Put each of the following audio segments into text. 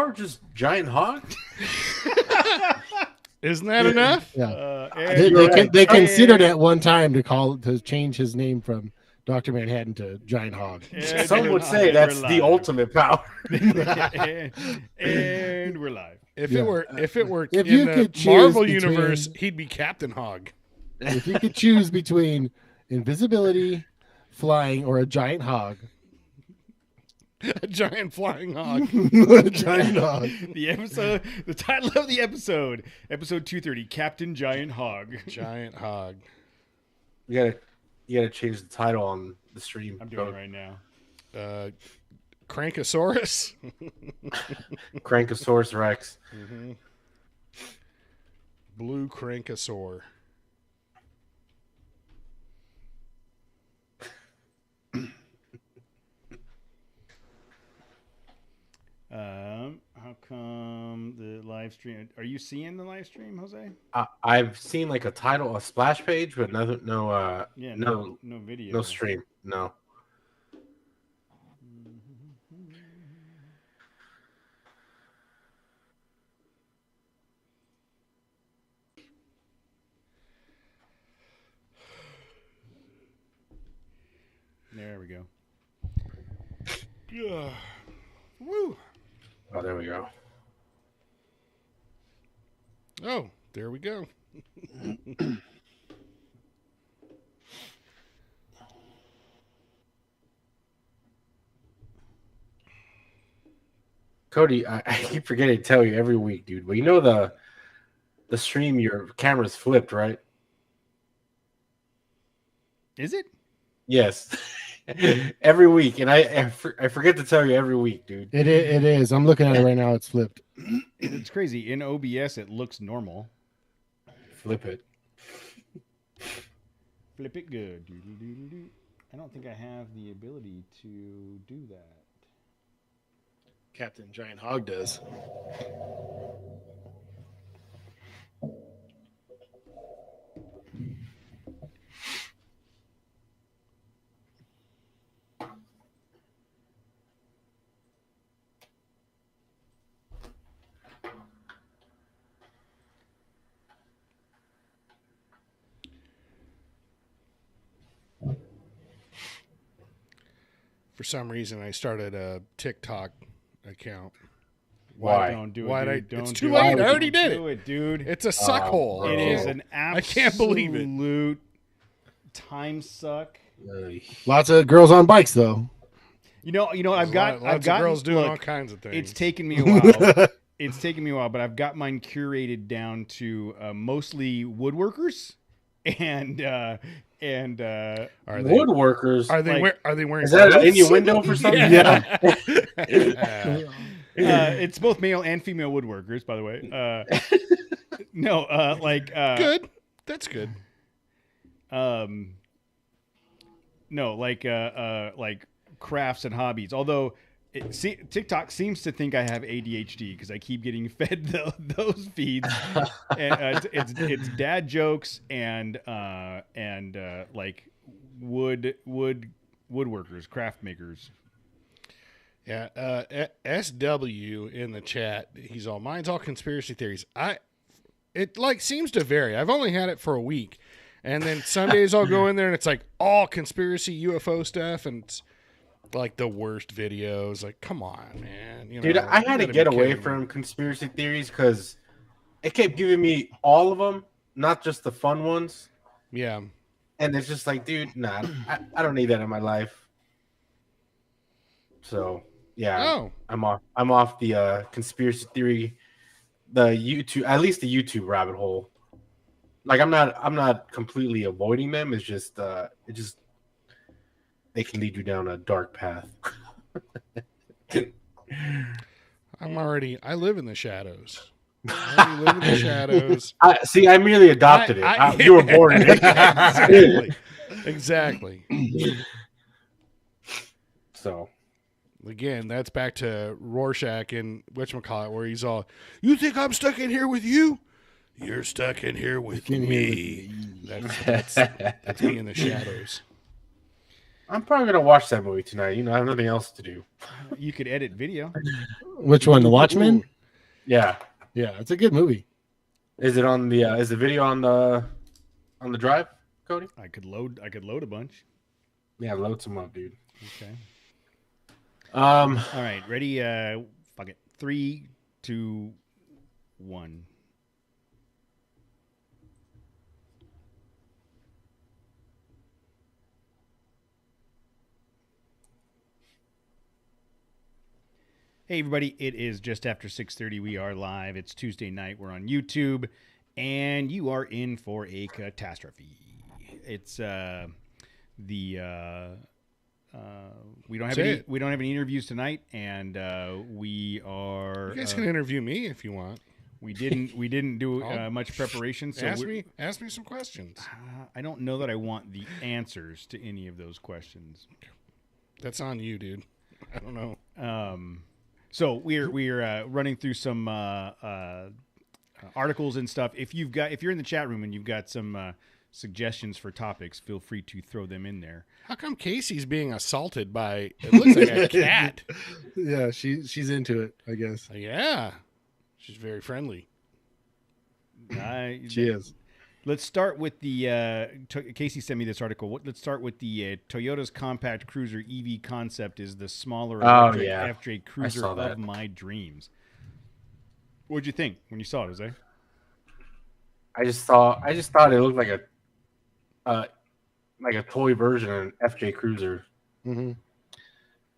power? Just Giant Hog? Isn't that enough? Yeah. Right. They considered at one time to change his name from Dr. Manhattan to Giant Hog. Some would say that's the ultimate power. And we're live. If it were If in you the could choose Marvel between- universe, he'd be Captain Hog. If you could choose between invisibility, flying, or a giant hog, A giant flying hog. a giant hog. The title of the episode 230, Captain Giant Hog. Giant hog. You gotta change the title on the stream. I'm doing it right now. Crankosaurus. Crankosaurus Rex. Mm-hmm. Blue Crankosaur. How come the live stream? Are you seeing the live stream, Jose? I've seen like a title, a splash page, but no video, no stream, no. There we go. Yeah. Woo. Oh, there we go. Oh, there we go. Cody, I keep forgetting to tell you every week, dude. Well, you know the stream, your camera's flipped, right? Is it? Yes. Every week, and I forget to tell you every week, dude. It is. I'm looking at it right now. It's flipped. It's crazy. In OBS, it looks normal. Flip it. Flip it good. I don't think I have the ability to do that. Captain Giant Hog does. For some reason, I started a TikTok account. Why? Don't do it. Why'd Dude. I- Don't it's do too it. late. I already Don't did do it, dude. It's a suck hole. bro. It is an I can't believe it. absolute time suck. Lots of girls on bikes, though. You know. I've got girls doing all kinds of things. It's taken me a while. It's taken me a while, but I've got mine curated down to mostly woodworkers and Are they Woodworkers. Are they like- are they wearing? Is that an clothes? innuendo for something? Yeah. it's both male and female woodworkers, by the way. Good. That's good. No, like crafts and hobbies. Although TikTok seems to think I have ADHD because I keep getting fed those feeds. And, it's dad jokes and like woodworkers, craft makers. Yeah. SW in the chat. He's all mine's all conspiracy theories. It like seems to vary. I've only had it for a week. And then some days I'll go in there and it's like all conspiracy UFO stuff and it's like the worst videos. Like, come on, man. You know, Dude, I had to you get gotta be away kidding me. from conspiracy theories because it kept giving me all of them, not just the fun ones. Yeah. And it's just like, dude, nah, I don't need that in my life. So yeah, Oh. I'm off the conspiracy theory, the YouTube, at least the YouTube rabbit hole. Like I'm not completely avoiding them. It's just they can lead you down a dark path. I live in the shadows. I live in the shadows. I merely adopted it. You were born in it. Exactly. So Again, that's back to Rorschach and whatchamacallit, where he's all, you think I'm stuck in here with you? You're stuck in here with me. That's me in the shadows. I'm probably gonna watch that movie tonight. You know, I have nothing else to do. You could edit video. Which one? The Watchmen? Yeah. Yeah, it's a good movie. Is it on the? Is the video on the drive, Cody? I could load a bunch. Yeah, load some up, dude. Okay. Um. All right. Ready? Fuck it. 3, 2, 1. Hey everybody, it is just after 6:30. We are live. It's Tuesday night. We're on YouTube, and you are in for a catastrophe. It's we don't have any interviews tonight, and we are. You guys can interview me if you want. We didn't do much preparation. So ask me some questions. I don't know that I want the answers to any of those questions. That's on you, dude. I don't know. So we're running through some articles and stuff. If you're in the chat room and you've got some suggestions for topics, feel free to throw them in there. How come Casey's being assaulted by? It looks like a cat. Yeah, she's into it, I guess. Yeah, she's very friendly. She is. Let's start with the Casey sent me this article. Let's start with the Toyota's compact cruiser EV concept is the smaller electric FJ cruiser of my dreams. What'd you think when you saw it, Jose? I just thought it looked like a toy version of an FJ Cruiser. Mm-hmm.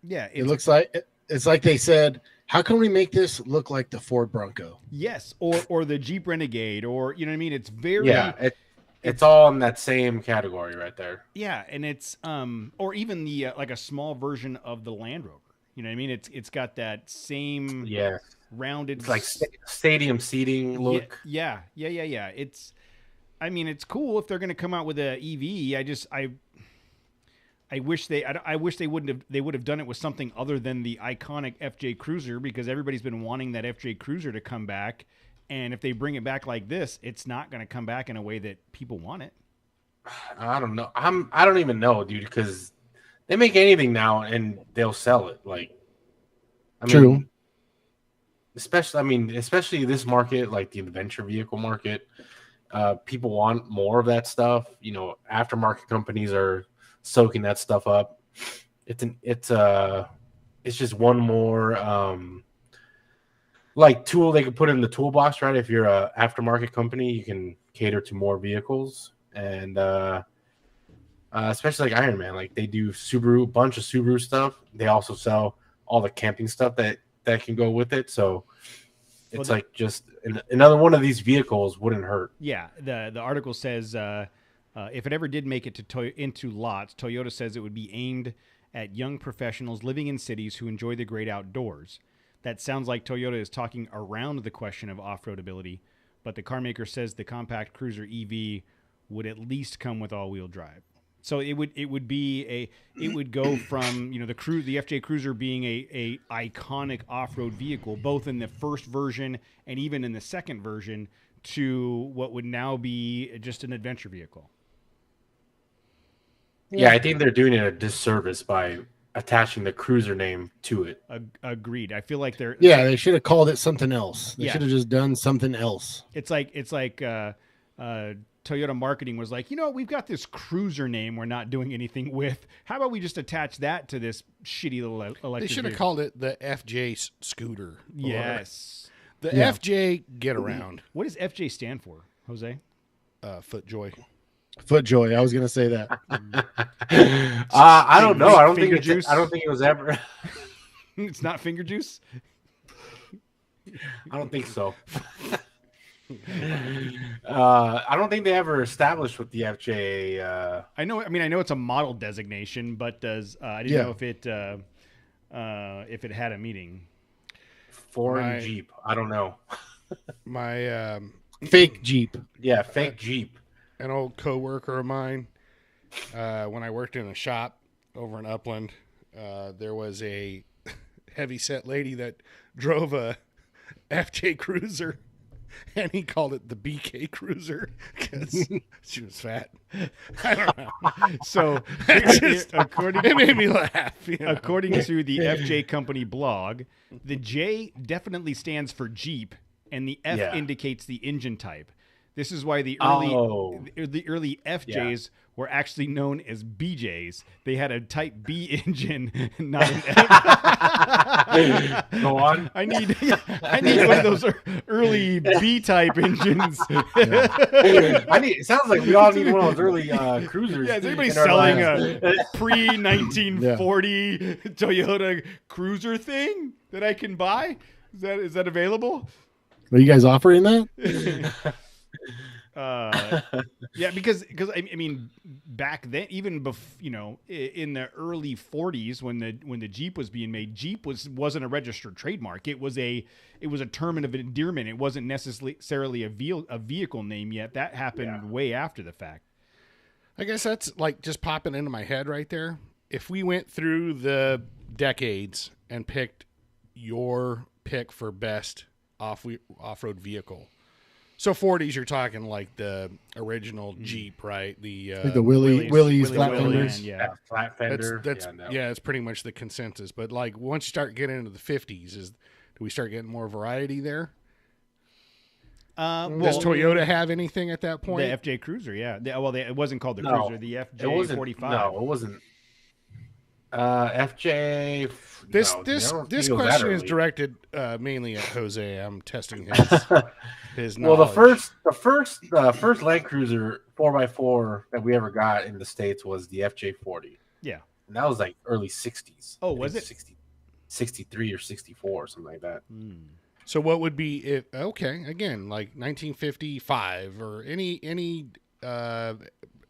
Yeah, it looks like it's like they said, how can we make this look like the Ford Bronco? Yes, or the Jeep Renegade, or you know what I mean. It's very it's all in that same category right there. Yeah, and it's or even the like a small version of the Land Rover. You know what I mean? It's got that same rounded, it's like stadium seating look. Yeah. It's cool if they're going to come out with a EV. I wish they would have done it with something other than the iconic FJ Cruiser, because everybody's been wanting that FJ Cruiser to come back, and if they bring it back like this, it's not going to come back in a way that people want it. I don't know. I don't even know, dude, because they make anything now and they'll sell it. Like, True. Especially this market, like the adventure vehicle market, people want more of that stuff. You know, aftermarket companies are soaking that stuff up. It's just one more like tool they could put in the toolbox, right? If you're a aftermarket company, you can cater to more vehicles, and especially like Iron Man, like they do bunch of Subaru stuff. They also sell all the camping stuff that can go with it. So it's like just another one of these vehicles wouldn't hurt. Yeah, the article says if it ever did make it into lots, Toyota says it would be aimed at young professionals living in cities who enjoy the great outdoors. That sounds like Toyota is talking around the question of off-road ability, but the car maker says the compact cruiser EV would at least come with all-wheel drive. So it would go from, you know, the FJ Cruiser being a iconic off-road vehicle, both in the first version and even in the second version, to what would now be just an adventure vehicle. Yeah, I think they're doing it a disservice by attaching the cruiser name to it. Agreed. I feel like they should have called it something else. They should have just done something else. It's like Toyota marketing was like, you know, we've got this cruiser name we're not doing anything with. How about we just attach that to this shitty little electric? They should have called it the FJ scooter. Yes. The FJ get around. What does FJ stand for, Jose? FootJoy. FootJoy. I was gonna say that. I don't know. I don't think it was ever. It's not finger juice. I don't think so. I don't think they ever established what the FJ. I know it's a model designation, but I didn't know if it had a meaning. Foreign Jeep. I don't know. My fake Jeep. Yeah, fake Jeep. An old coworker of mine, when I worked in a shop over in Upland, there was a heavy-set lady that drove a FJ Cruiser. and he called it the BK Cruiser because she was fat. I don't know. So It made me laugh. You know? according to the FJ Company blog, the J definitely stands for Jeep, and the F Yeah. indicates the engine type. This is why the early FJs were actually known as BJs. They had a Type B engine, not an F. Go on. I need one of those early B type engines. It sounds like we all need one of those early cruisers. Yeah, is anybody in our selling lives. a pre-1940 Toyota Cruiser thing that I can buy? Is that available? Are you guys offering that? Yeah, because I mean, back then, even in the early 40s, when the Jeep was being made, Jeep wasn't a registered trademark. It was a term of endearment. It wasn't necessarily a vehicle name yet. That happened way after the fact. I guess that's like just popping into my head right there. If we went through the decades and picked your pick for best off-road vehicle. So 40s, you're talking like the original Jeep, right? Like the Willys flat fenders. Yeah. Flat fender. It's pretty much the consensus. But like once you start getting into the 50s, do we start getting more variety there? Does Toyota have anything at that point? The FJ Cruiser, yeah. It wasn't called the No, Cruiser. The it wasn't. FJ45. No, it wasn't. FJ. This question is directed mainly at Jose. I'm testing his knowledge. Well, the first Land Cruiser 4x4 that we ever got in the States was the FJ40. Yeah, and that was like early 60s. Oh, was it 63 or 64 or something like that? So what would be it? Okay, again, like 1955 or any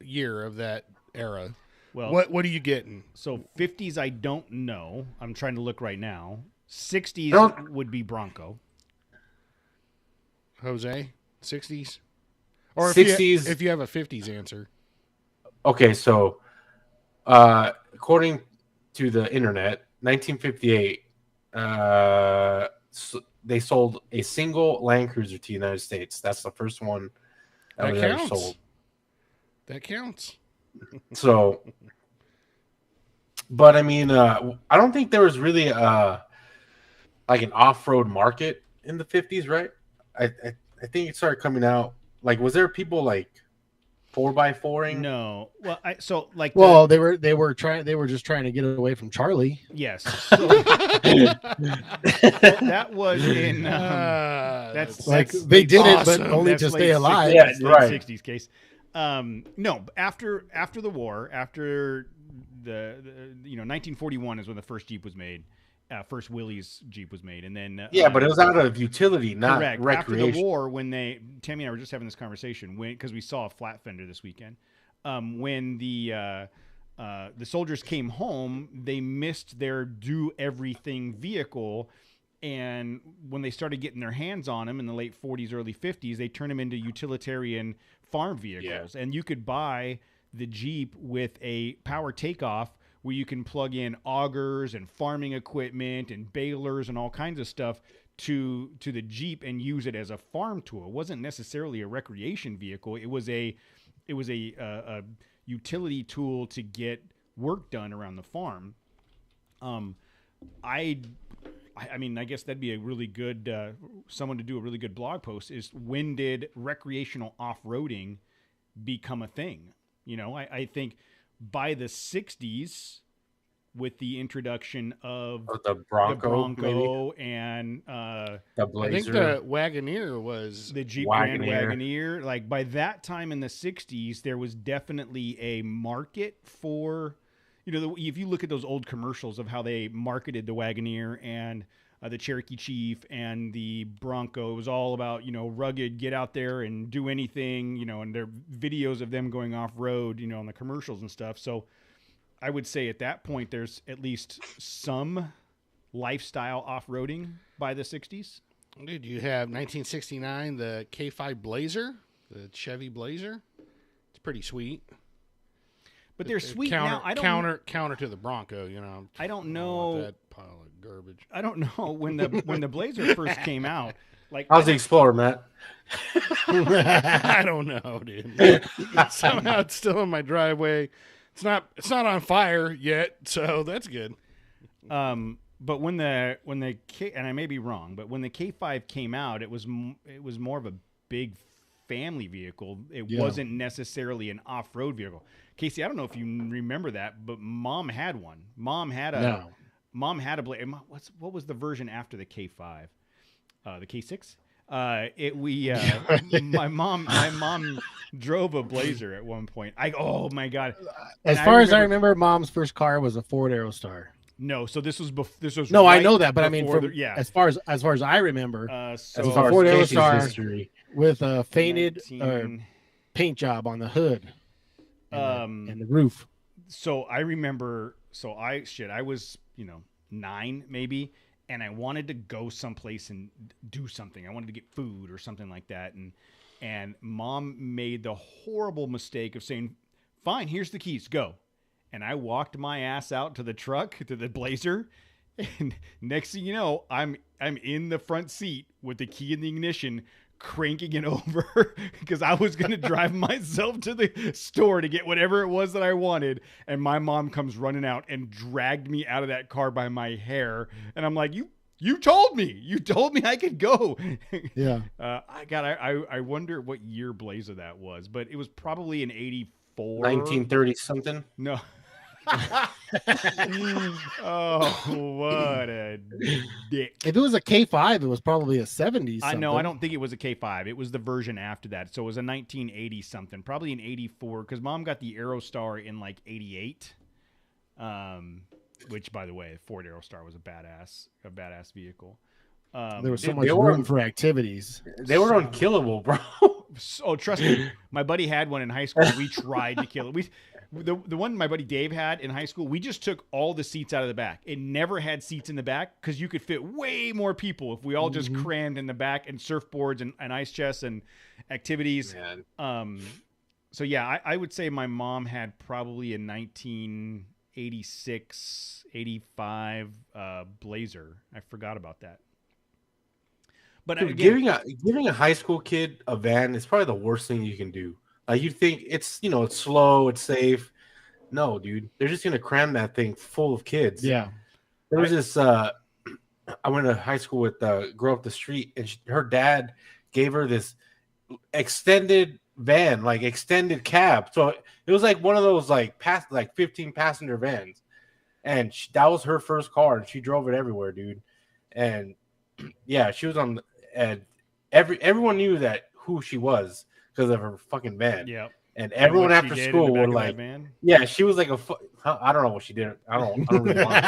year of that era. Well, what are you getting? So 50s, I don't know. I'm trying to look right now. 60s would be Bronco. Jose, 60s, or 60s. If you have a 50s answer. Okay, so according to the internet, 1958, they sold a single Land Cruiser to the United States. That's the first one that was ever sold. That counts. So, but I mean, I don't think there was really like an off-road market in the 50s, right? I think it started coming out. Like, was there people like 4x4ing? No. Well, they were just trying to get away from Charlie. Yes. So, that was in they did awesome. it, but only to stay alive. Yeah, right. 60s case. No, after the war, after the 1941 is when the first Jeep was made. First Willys Jeep was made, and then but it was out of utility, not correct. recreation. After the war, when Tammy and I were just having this conversation because we saw a flat fender this weekend. When the soldiers came home, they missed their do everything vehicle, and when they started getting their hands on them in the late 40s, early 50s, they turned them into utilitarian farm vehicles, and you could buy the Jeep with a power takeoff where you can plug in augers and farming equipment and balers and all kinds of stuff to the Jeep and use it as a farm tool. It wasn't necessarily a recreation vehicle. It was a utility tool to get work done around the farm. I mean, I guess that'd be a really good someone to do a really good blog post is when did recreational off-roading become a thing? I think by the 60s with the introduction of the Bronco and the Blazer. I think the Wagoneer was the Jeep Grand Wagoneer. Like by that time in the 60s, there was definitely a market for, if you look at those old commercials of how they marketed the Wagoneer and the Cherokee Chief and the Bronco, it was all about, rugged, get out there and do anything, and there are videos of them going off road, on the commercials and stuff. So I would say at that point, there's at least some lifestyle off-roading by the 60s. Dude, you have 1969, the K5 Blazer, the Chevy Blazer. It's pretty sweet. But they're sweet counter, now. I don't counter to the Bronco, I don't know that pile of garbage. I don't know when the Blazer first came out. Like, How's the Explorer, Matt? I don't know, dude. Somehow it's still in my driveway. It's not on fire yet, so that's good. but when the K, and I may be wrong, but when the K5 came out, it was more of a big family vehicle. It wasn't necessarily an off-road vehicle. Casey, I don't know if you remember that, but Mom had one. Mom had a what was the version after the K5? The K6. My mom drove a Blazer at one point. Oh my God! As far as I remember, Mom's first car was a Ford Aerostar. No, so this was no, right I know that, but I mean, as far as I remember, So it was a Ford Casey's Aerostar history. with a faded paint job on the hood and the roof. So I remember. So I was 9 maybe, and I wanted to go someplace and do something. I wanted to get food or something like that, and Mom made the horrible mistake of saying, "Fine, here's the keys, go." And I walked my ass out to the truck, to the Blazer, and next thing you know, I'm in the front seat with the key in the ignition, cranking it over because I was going to drive myself to the store to get whatever it was that I wanted. And my mom comes running out and dragged me out of that car by my hair. And I'm like, you told me I could go. Yeah. I wonder what year Blazer that was, but it was probably an 84. 1930 something. No. Oh, what a dick. If it was a K5, it was probably a 70s. I know. I don't think it was a K5. It was the version after that. So it was a 1980 something, probably an 84, because Mom got the Aerostar in like 88. Which, by the way, Ford Aerostar was a badass vehicle. There was so much room for activities. They were unkillable, bro. Oh, trust me. My buddy had one in high school. We tried to kill it. The one my buddy Dave had in high school, we just took all the seats out of the back. It never had seats in the back because you could fit way more people if we all just crammed in the back, and surfboards and ice chests and activities. So yeah, I would say my mom had probably a 1986, 85 Blazer. I forgot about that. But Dude, again, giving a high school kid a van is probably the worst thing you can do. Like, you think it's it's slow, it's safe. No, dude, they're just gonna cram that thing full of kids. Yeah. There was this. I went to high school with a girl up the street, and her dad gave her this extended van, like extended cab. So it was like one of those like 15 passenger vans, and that was her first car, and she drove it everywhere, dude. And yeah, she was on, and everyone knew who she was because of her fucking van. Yeah. And everyone after school were like, yeah, she was like I don't know what she did. I don't really want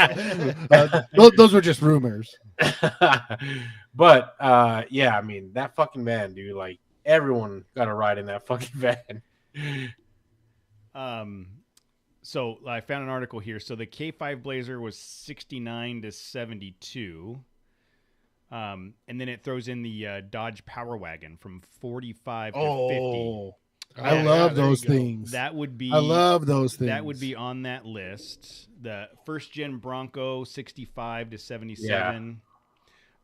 those were just rumors. But yeah, I mean, that fucking van, dude, like everyone got a ride in that fucking van. So I found an article here. So the K5 Blazer was 69 to 72. And then it throws in the Dodge Power Wagon from 45 to 50. I love those things. That would be. I love those things. That would be on that list. The first gen Bronco, 65 to 77.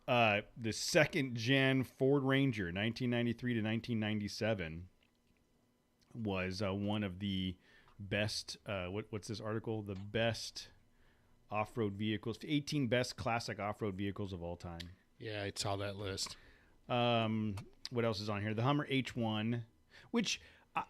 Yeah. The second gen Ford Ranger, 1993 to 1997, was one of the best. What's this article? The best off-road vehicles. 18 best classic off-road vehicles of all time. Yeah, I saw that list. What else is on here? The Hummer H1, which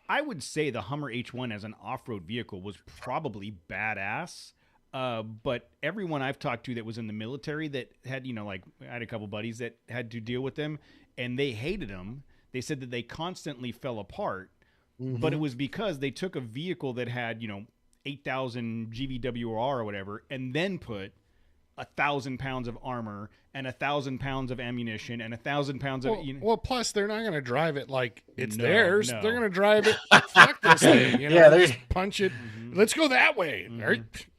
I would say the Hummer H1 as an off-road vehicle was probably badass. But everyone I've talked to that was in the military that had, like I had a couple buddies that had to deal with them, and they hated them. They said that they constantly fell apart, but it was because they took a vehicle that had, 8,000 GVWR or whatever, and then put 1,000 pounds of armor and 1,000 pounds of ammunition and 1,000 pounds of. Well, plus they're not going to drive it like it's theirs. No. They're going to drive it. Fuck this thing. Yeah, they just punch it. Let's go that way.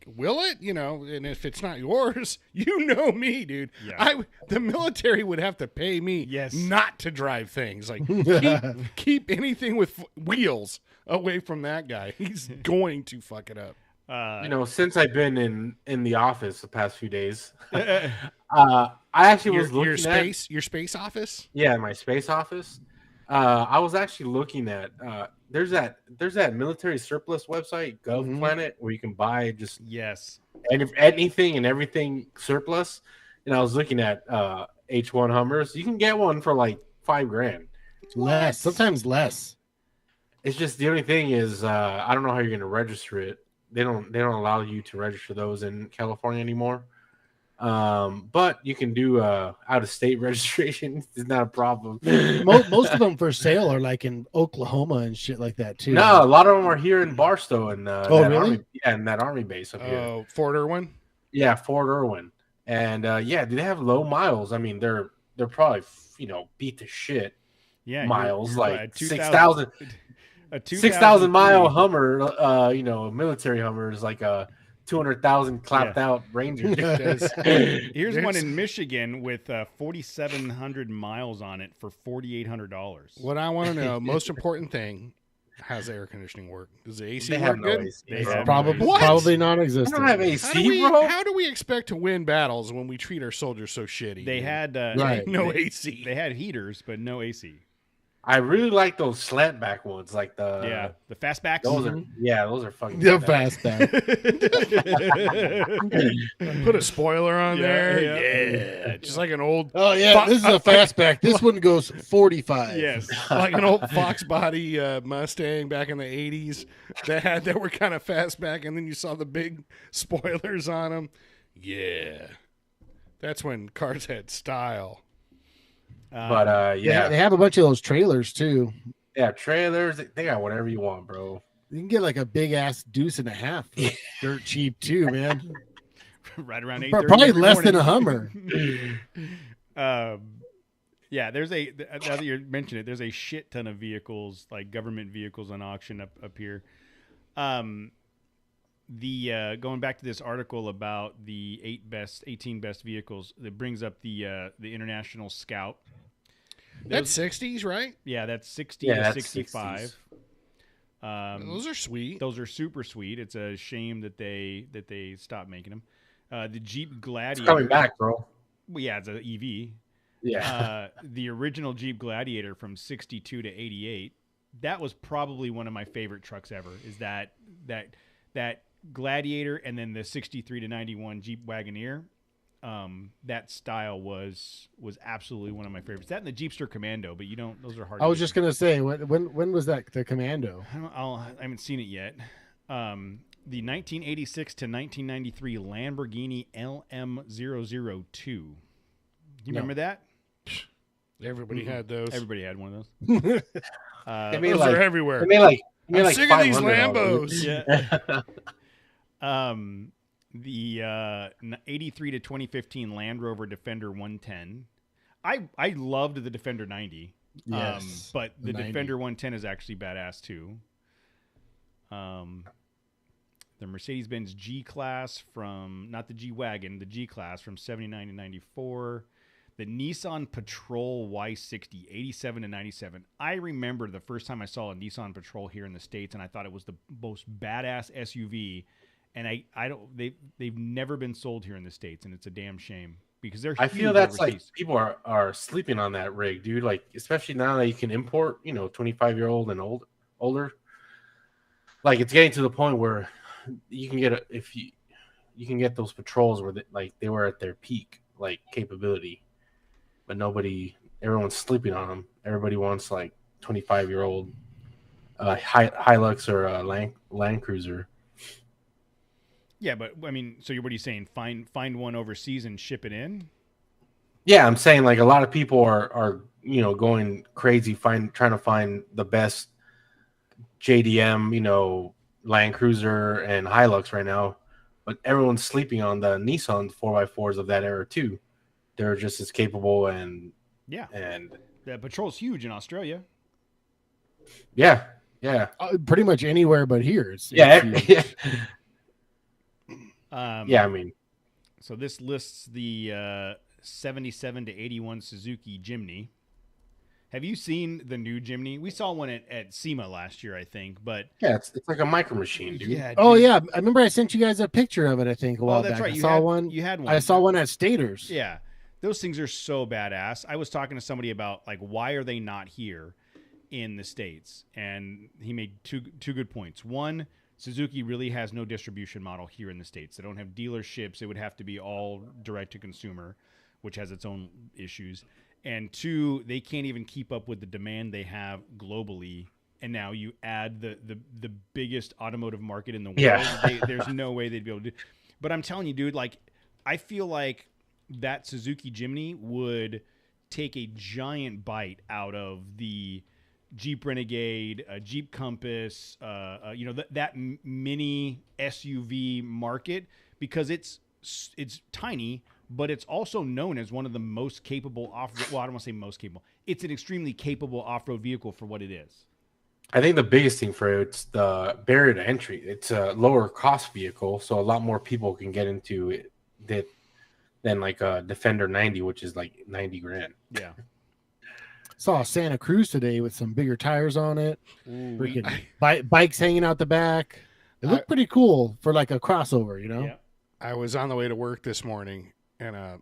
Will it? And if it's not yours, me, dude. Yeah. The military would have to pay me not to drive things. Like keep anything with wheels away from that guy. He's going to fuck it up. Since I've been in the office the past few days, I actually was Your looking at space office. my space office. I was actually looking at there's that military surplus website GovPlanet where you can buy just Yes. anything and everything surplus. And I was looking at H1 Hummers. You can get one for like $5,000. Less, sometimes less. It's just the only thing is I don't know how you're going to register it. They don't allow you to register those in California anymore. But you can do out of state registration. It's not a problem. Most of them for sale are like in Oklahoma and shit like that too. No, a lot of them are here in Barstow and Oh, really? Army, and that army base up here. Oh, Fort Irwin. Yeah, Fort Irwin, and do they have low miles? I mean, they're probably beat to shit. Yeah, miles you're like right. 6,000 mile Hummer. Military Hummer is like a 200,000 clapped out Ranger. Here's one in Michigan with 4,700 miles on it for $4,800. What I want to know, most important thing, how's the air conditioning work? Does the AC They work have no good? AC. They bro. have Probably I non-existent. don't have How AC, do, we, bro. how do we expect to win battles when we treat our soldiers so shitty? They had Right. no AC. They had heaters, but no AC. I really like those slant back ones, like the The fastbacks. Those are fucking The badass. fastback. Put a spoiler on Yeah, there. Yeah. Just like an old Oh yeah, this is a fastback. This one goes 45. Yes. like an old Fox body Mustang back in the 80s that were kind of fastback, and then you saw the big spoilers on them. Yeah. That's when cars had style. But They have a bunch of those trailers too. trailers. They got whatever you want, bro. You can get like a big ass deuce and a half. For dirt cheap too, man. Right around 8:30 Probably every less morning. than a Hummer. There's now that you mention it, there's a shit ton of vehicles, like government vehicles on auction up here. Going back to this article about the 18 best vehicles, that brings up the International Scout. That's 60s, right? Yeah, that's 60 Yeah, to that's 65. 'Those are sweet. Those are super sweet. It's a shame that they stopped making them. The Jeep Gladiator. It's coming back, bro. Well, yeah, it's an EV. Yeah. The original Jeep Gladiator from 62 to 88. That was probably one of my favorite trucks ever. Is that Gladiator, and then the 63 to 91 Jeep Wagoneer. That style was absolutely one of my favorites. That and the Jeepster Commando, but those are hard. I was just gonna say, when was that the Commando? I haven't seen it yet. The 1986 to 1993 Lamborghini LM002. You remember that? Everybody had those. Everybody had one of those. Those are everywhere. They made like I'm sick of these 500 Lambos. Yeah. The 83 to 2015 Land Rover Defender 110. I loved the Defender 90. Yes, But the 90. Defender 110 is actually badass too. The Mercedes-Benz G-Class not the G-Wagon, the G-Class from 79 to 94. The Nissan Patrol Y60, 87 to 97. I remember the first time I saw a Nissan Patrol here in the States, and I thought it was the most badass SUV. And they've never been sold here in the States, and it's a damn shame because they're. I feel that's overseas. Like people are sleeping on that rig, dude. Like especially now that you can import, 25-year-old and older. Like it's getting to the point where you can get you can get those patrols where they were at their peak capability, but everyone's sleeping on them. Everybody wants like 25-year-old Hilux or a Land Cruiser. Yeah, but I mean, so what are you saying? Find one overseas and ship it in? Yeah, I'm saying like a lot of people are going crazy trying to find the best JDM, Land Cruiser and Hilux right now, but everyone's sleeping on the Nissan 4x4s of that era too. They're just as capable and the Patrol's huge in Australia. Yeah. Pretty much anywhere but here. It's huge. I mean, so this lists the 77 to 81 Suzuki Jimny. Have you seen the new Jimny? We saw one at SEMA last year, I think. But Yeah, it's like a micro machine, dude. yeah, Oh dude. yeah, I remember I sent you guys a picture of it. I think a while that's back. right. I You saw had one. You had one. I saw one at Staters. Yeah, those things are so badass. I was talking to somebody about like why are they not here in the States, and he made two good points. One, Suzuki really has no distribution model here in the States. They don't have dealerships. It would have to be all direct to consumer, which has its own issues. And two, they can't even keep up with the demand they have globally. And now you add the biggest automotive market in the world. Yeah. There's no way they'd be able to do. But I'm telling you, dude, like I feel like that Suzuki Jimny would take a giant bite out of the Jeep Renegade, Jeep Compass, that mini SUV market, because it's tiny, but it's also known as one of the most capable off-road. Well, I don't want to say most capable. It's an extremely capable off-road vehicle for what it is. I think the biggest thing for it's the barrier to entry. It's a lower cost vehicle, so a lot more people can get into it than like a Defender 90, which is like 90 grand. Yeah. Saw a Santa Cruz today with some bigger tires on it. Freaking bikes hanging out the back. It looked pretty cool for like a crossover, you know? Yeah. I was on the way to work this morning, and a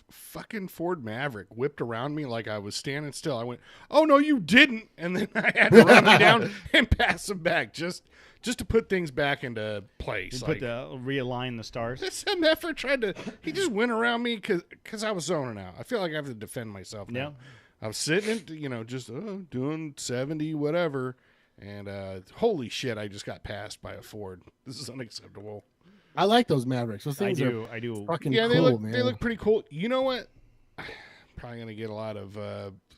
fucking Ford Maverick whipped around me like I was standing still. I went, "Oh no, you didn't!" And then I had to run me down and pass him back just to put things back into place. Like, realign the stars. This effort tried to. He just went around me because I was zoning out. I feel like I have to defend myself now. Yeah. I was sitting, just doing 70 whatever, and holy shit, I just got passed by a Ford. This is unacceptable. I like those Mavericks. Those things I do. fucking Yeah, cool, they look pretty cool. You know what? Probably gonna get a lot of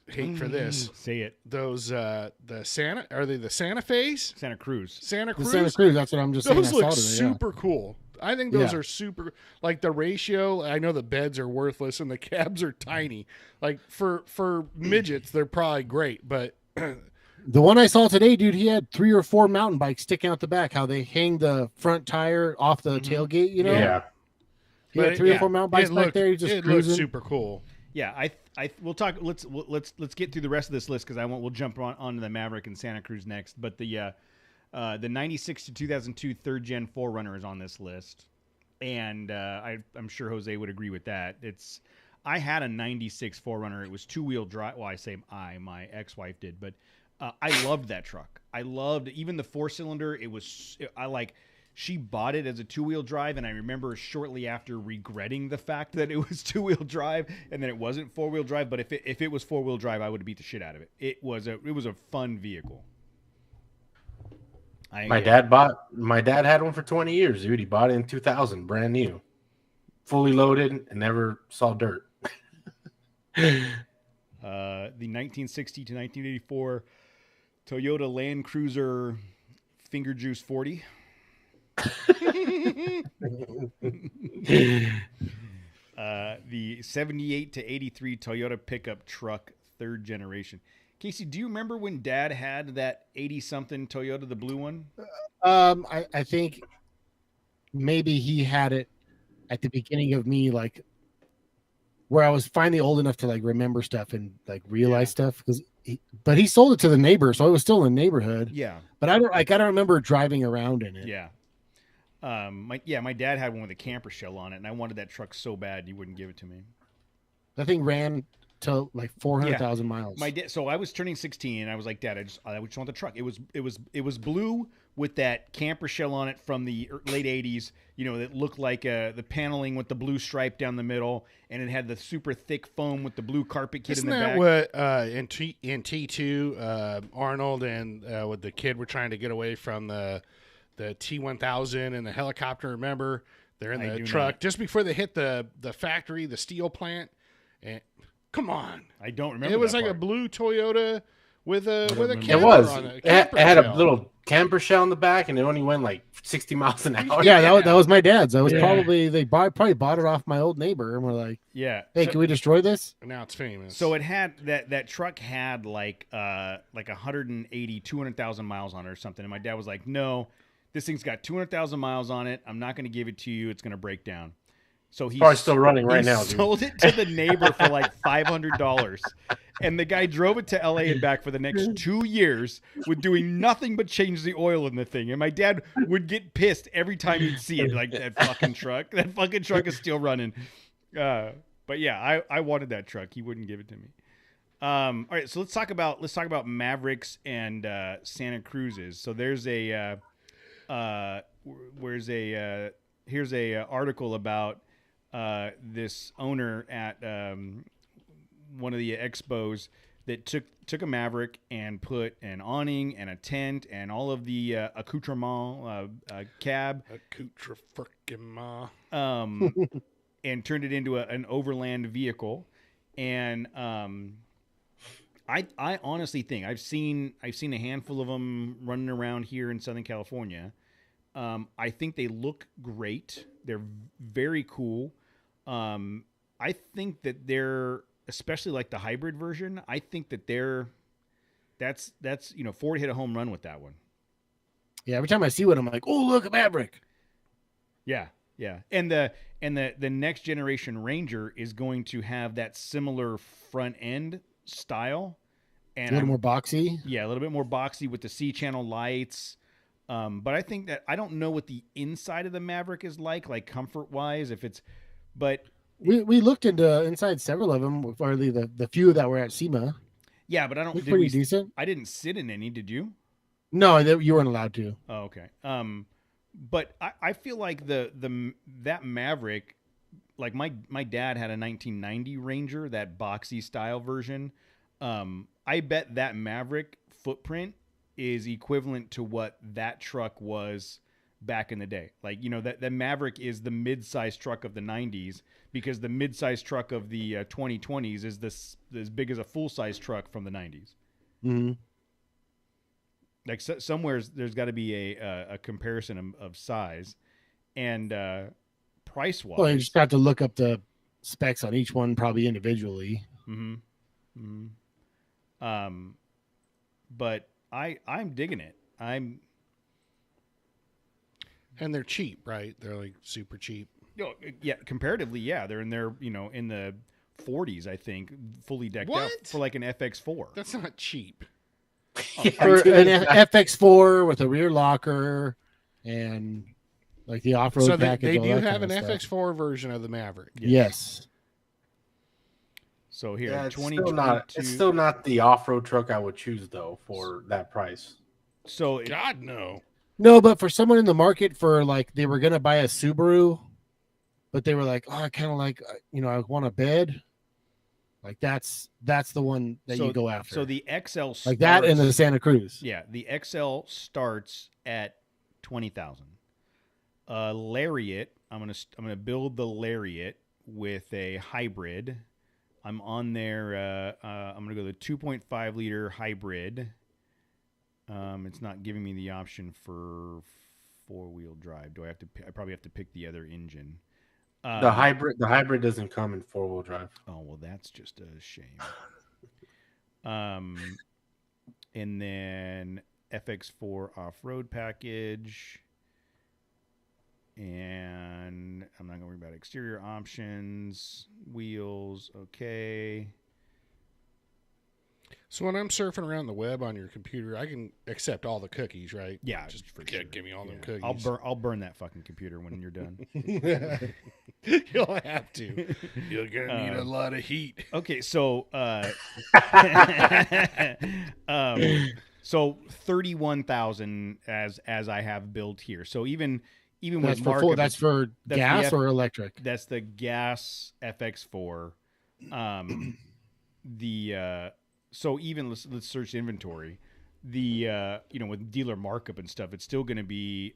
hate for this. Say it. Those the Santa, are they the Santa Fe's? Santa Cruz. Santa The Cruz. Santa Cruz, that's what I'm just saying. Those I look saw today, super cool. I think those Yeah. are super. Like the ratio, I know the beds are worthless and the cabs are tiny. Like for midgets, they're probably great, but The one I saw today, dude, he had 3 or 4 mountain bikes sticking out the back. How they hang the front tire off the tailgate, you know? Yeah. He had 3 or 4 mountain bikes back there. He just it cruising. looked super cool. Yeah, we'll talk. Let's get through the rest of this list because we'll jump onto the Maverick and Santa Cruz next. But the 96 to 2002 third gen 4Runner is on this list, and I'm sure Jose would agree with that. I had a 96 4Runner. It was 2-wheel drive. Well, I say my ex-wife did, but I loved that truck. I loved even the 4-cylinder. She bought it as a 2-wheel drive, and I remember shortly after regretting the fact that it was 2-wheel drive and then it wasn't 4-wheel drive. But if it was 4-wheel drive, I would have beat the shit out of it. It was a fun vehicle. My dad had one for 20 years, dude. He bought it in 2000, brand new, fully loaded, and never saw dirt. The 1960 to 1984 Toyota Land Cruiser Finger Juice 40. The 78 to 83 Toyota pickup truck, third generation. Casey, do you remember when Dad had that 80-something Toyota, the blue one? I think maybe he had it at the beginning of me, like where I was finally old enough to like remember stuff and like realize stuff. But he sold it to the neighbor, so it was still in the neighborhood. Yeah, but I don't remember driving around in it. Yeah. My dad had one with a camper shell on it, and I wanted that truck so bad he wouldn't give it to me. That thing ran to like 400,000 miles. My dad. So I was turning 16, and I was like, Dad, I just want the truck. It was blue with that camper shell on it from the late 80s. You know, that looked like the paneling with the blue stripe down the middle, and it had the super thick foam with the blue carpet kit in the back. Isn't that what in T2 Arnold and with the kid were trying to get away from the T1000 and the helicopter? Remember, they're in the truck just before they hit the factory, the steel plant. And come on, I don't remember. It was that like part. a blue Toyota with a camper. It was. On it. It had a little camper shell in the back, and it only went like 60 miles an hour. Yeah, that was my dad's. That was probably probably bought it off my old neighbor, and we're like, hey, can we destroy this? And now it's famous. So it had that truck had like 180, 200,000 miles on it or something, and my dad was like, no, this thing's got 200,000 miles on it. I'm not going to give it to you. It's going to break down. So he's Probably still running right he now, dude. sold it to the neighbor for like $500, and the guy drove it to LA and back for the next 2 years with doing nothing but change the oil in the thing. And my dad would get pissed every time he'd see it, like that fucking truck is still running. But yeah, I wanted that truck. He wouldn't give it to me. All right, so let's talk about Mavericks and Santa Cruzes. So there's here's a article about this owner at one of the expos that took a Maverick and put an awning and a tent and all of the accoutrement, cab, and turned it into an overland vehicle. And I honestly think I've seen a handful of them running around here in Southern California. I think they look great. They're very cool. I think that they're, especially like the hybrid version, I think that that's Ford hit a home run with that one. Yeah, every time I see one, I'm like, oh, look, a Maverick. Yeah. And the next generation Ranger is going to have that similar front end style. And a little more boxy. Yeah, a little bit more boxy with the C-channel lights. But I think that I don't know what the inside of the Maverick is like comfort wise, but we looked into inside several of them, or the few that were at SEMA. Yeah, but I don't. Looked pretty decent. I didn't sit in any. Did you? No, you weren't allowed to. Oh, okay. But I feel like that Maverick, like my dad had a 1990 Ranger, that boxy style version. I bet that Maverick footprint is equivalent to what that truck was back in the day. Like, that the Maverick is the mid-size truck of the 90s, because the mid-size truck of the 2020s is as big as a full-size truck from the 90s. Mm-hmm. Like somewhere there's got to be a comparison of size and price-wise. Well, you just have to look up the specs on each one, probably individually. Mm-hmm. Mm-hmm. But I'm digging it. And they're cheap, right? They're like super cheap. Yeah, comparatively, yeah. They're in their, in the 40s, I think, fully decked out for like an FX4. That's not cheap. For an FX4 with a rear locker and like the off-road so package. They do have an FX4 version of the Maverick. Yes. So here, yeah, it's still not the off-road truck I would choose though for that price. So God no. No, but for someone in the market for like they were gonna buy a Subaru, but they were like, oh, I kind of like I want a bed. Like that's the one that you go after. So the XL starts, like that in the Santa Cruz. Yeah, the XL starts at $20,000. Lariat, I'm gonna build the Lariat with a hybrid. I'm on there. I'm gonna go the 2.5 liter hybrid. It's not giving me the option for 4-wheel drive. Do I have to? I probably have to pick the other engine. The hybrid doesn't come in 4-wheel drive. Oh well, that's just a shame. And then FX4 off-road package, and I'm not gonna worry about exterior options, wheels. Okay. So when I'm surfing around the web on your computer, I can accept all the cookies, right? Yeah, just for forget. sure. Give me all them cookies. I'll burn that fucking computer when you're done. You'll have to. You're gonna need a lot of heat. Okay, so so 31,000 as I have built here. So even That's with for markup, that's for gas or electric. That's the gas FX4. So even let's search inventory. The with dealer markup and stuff, it's still going to be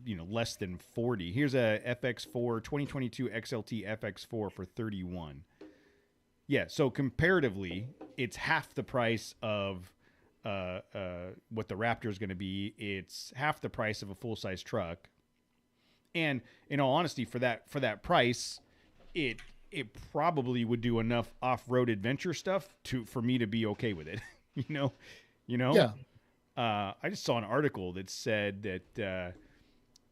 less than 40. Here's a FX4 2022 XLT FX4 for 31. Yeah, so comparatively, it's half the price of what the Raptor is going to be. It's half the price of a full-size truck. And in all honesty, for that price, it probably would do enough off-road adventure stuff for me to be okay with it. Yeah. I just saw an article that said that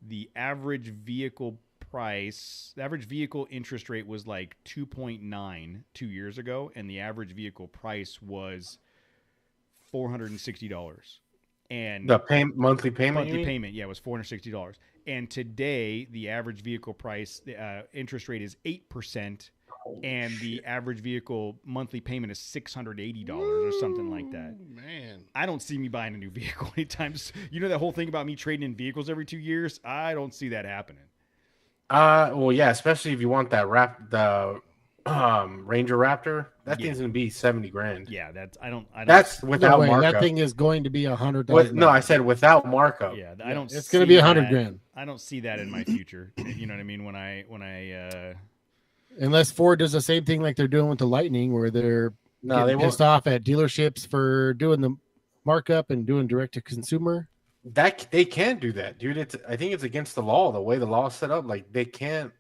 the average vehicle price, the average vehicle interest rate was like 2.9 2 years ago, and the average vehicle price was $460. And The monthly payment. monthly payment, yeah, was $460. And today, the average vehicle price, interest rate is 8%, and the average vehicle monthly payment is $680 or something like that. Man, I don't see me buying a new vehicle anytime. You know that whole thing about me trading in vehicles every 2 years? I don't see that happening. Well, yeah, especially if you want that Ranger Raptor, that thing's gonna be 70 grand. Yeah, I don't. That's No without way, markup. that thing is going to be $100,000. No, I said without markup. Yeah, I don't. It's going to be $100,000 I don't see that in my future. You know what I mean? When I unless Ford does the same thing like they're doing with the Lightning, where they're They pissed off at dealerships for doing the markup and doing direct to consumer. That they can't do that, dude. I think it's against the law, the way the law is set up. Like they can't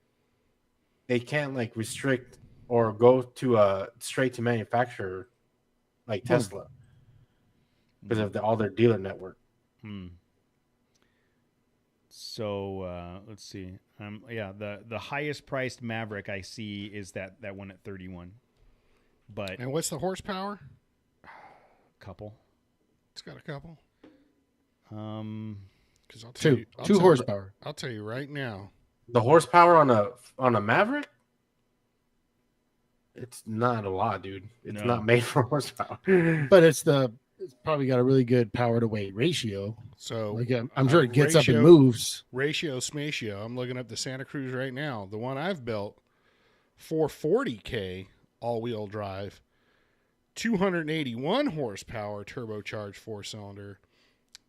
like restrict or go to a straight to manufacturer like Tesla because of all their dealer network. So let's see. The highest priced Maverick I see is that one at 31. But and what's the horsepower? Couple. It's got a couple. Because I'll Two tell horsepower. I'll tell you right now. The horsepower on a Maverick, it's not a lot, dude. It's not made for horsepower. But it's probably got a really good power to weight ratio. So Like I'm sure it gets up and moves. Ratio smatio. I'm looking up the Santa Cruz right now. The one I've built, 440K all-wheel drive, 281 horsepower, turbocharged 4-cylinder.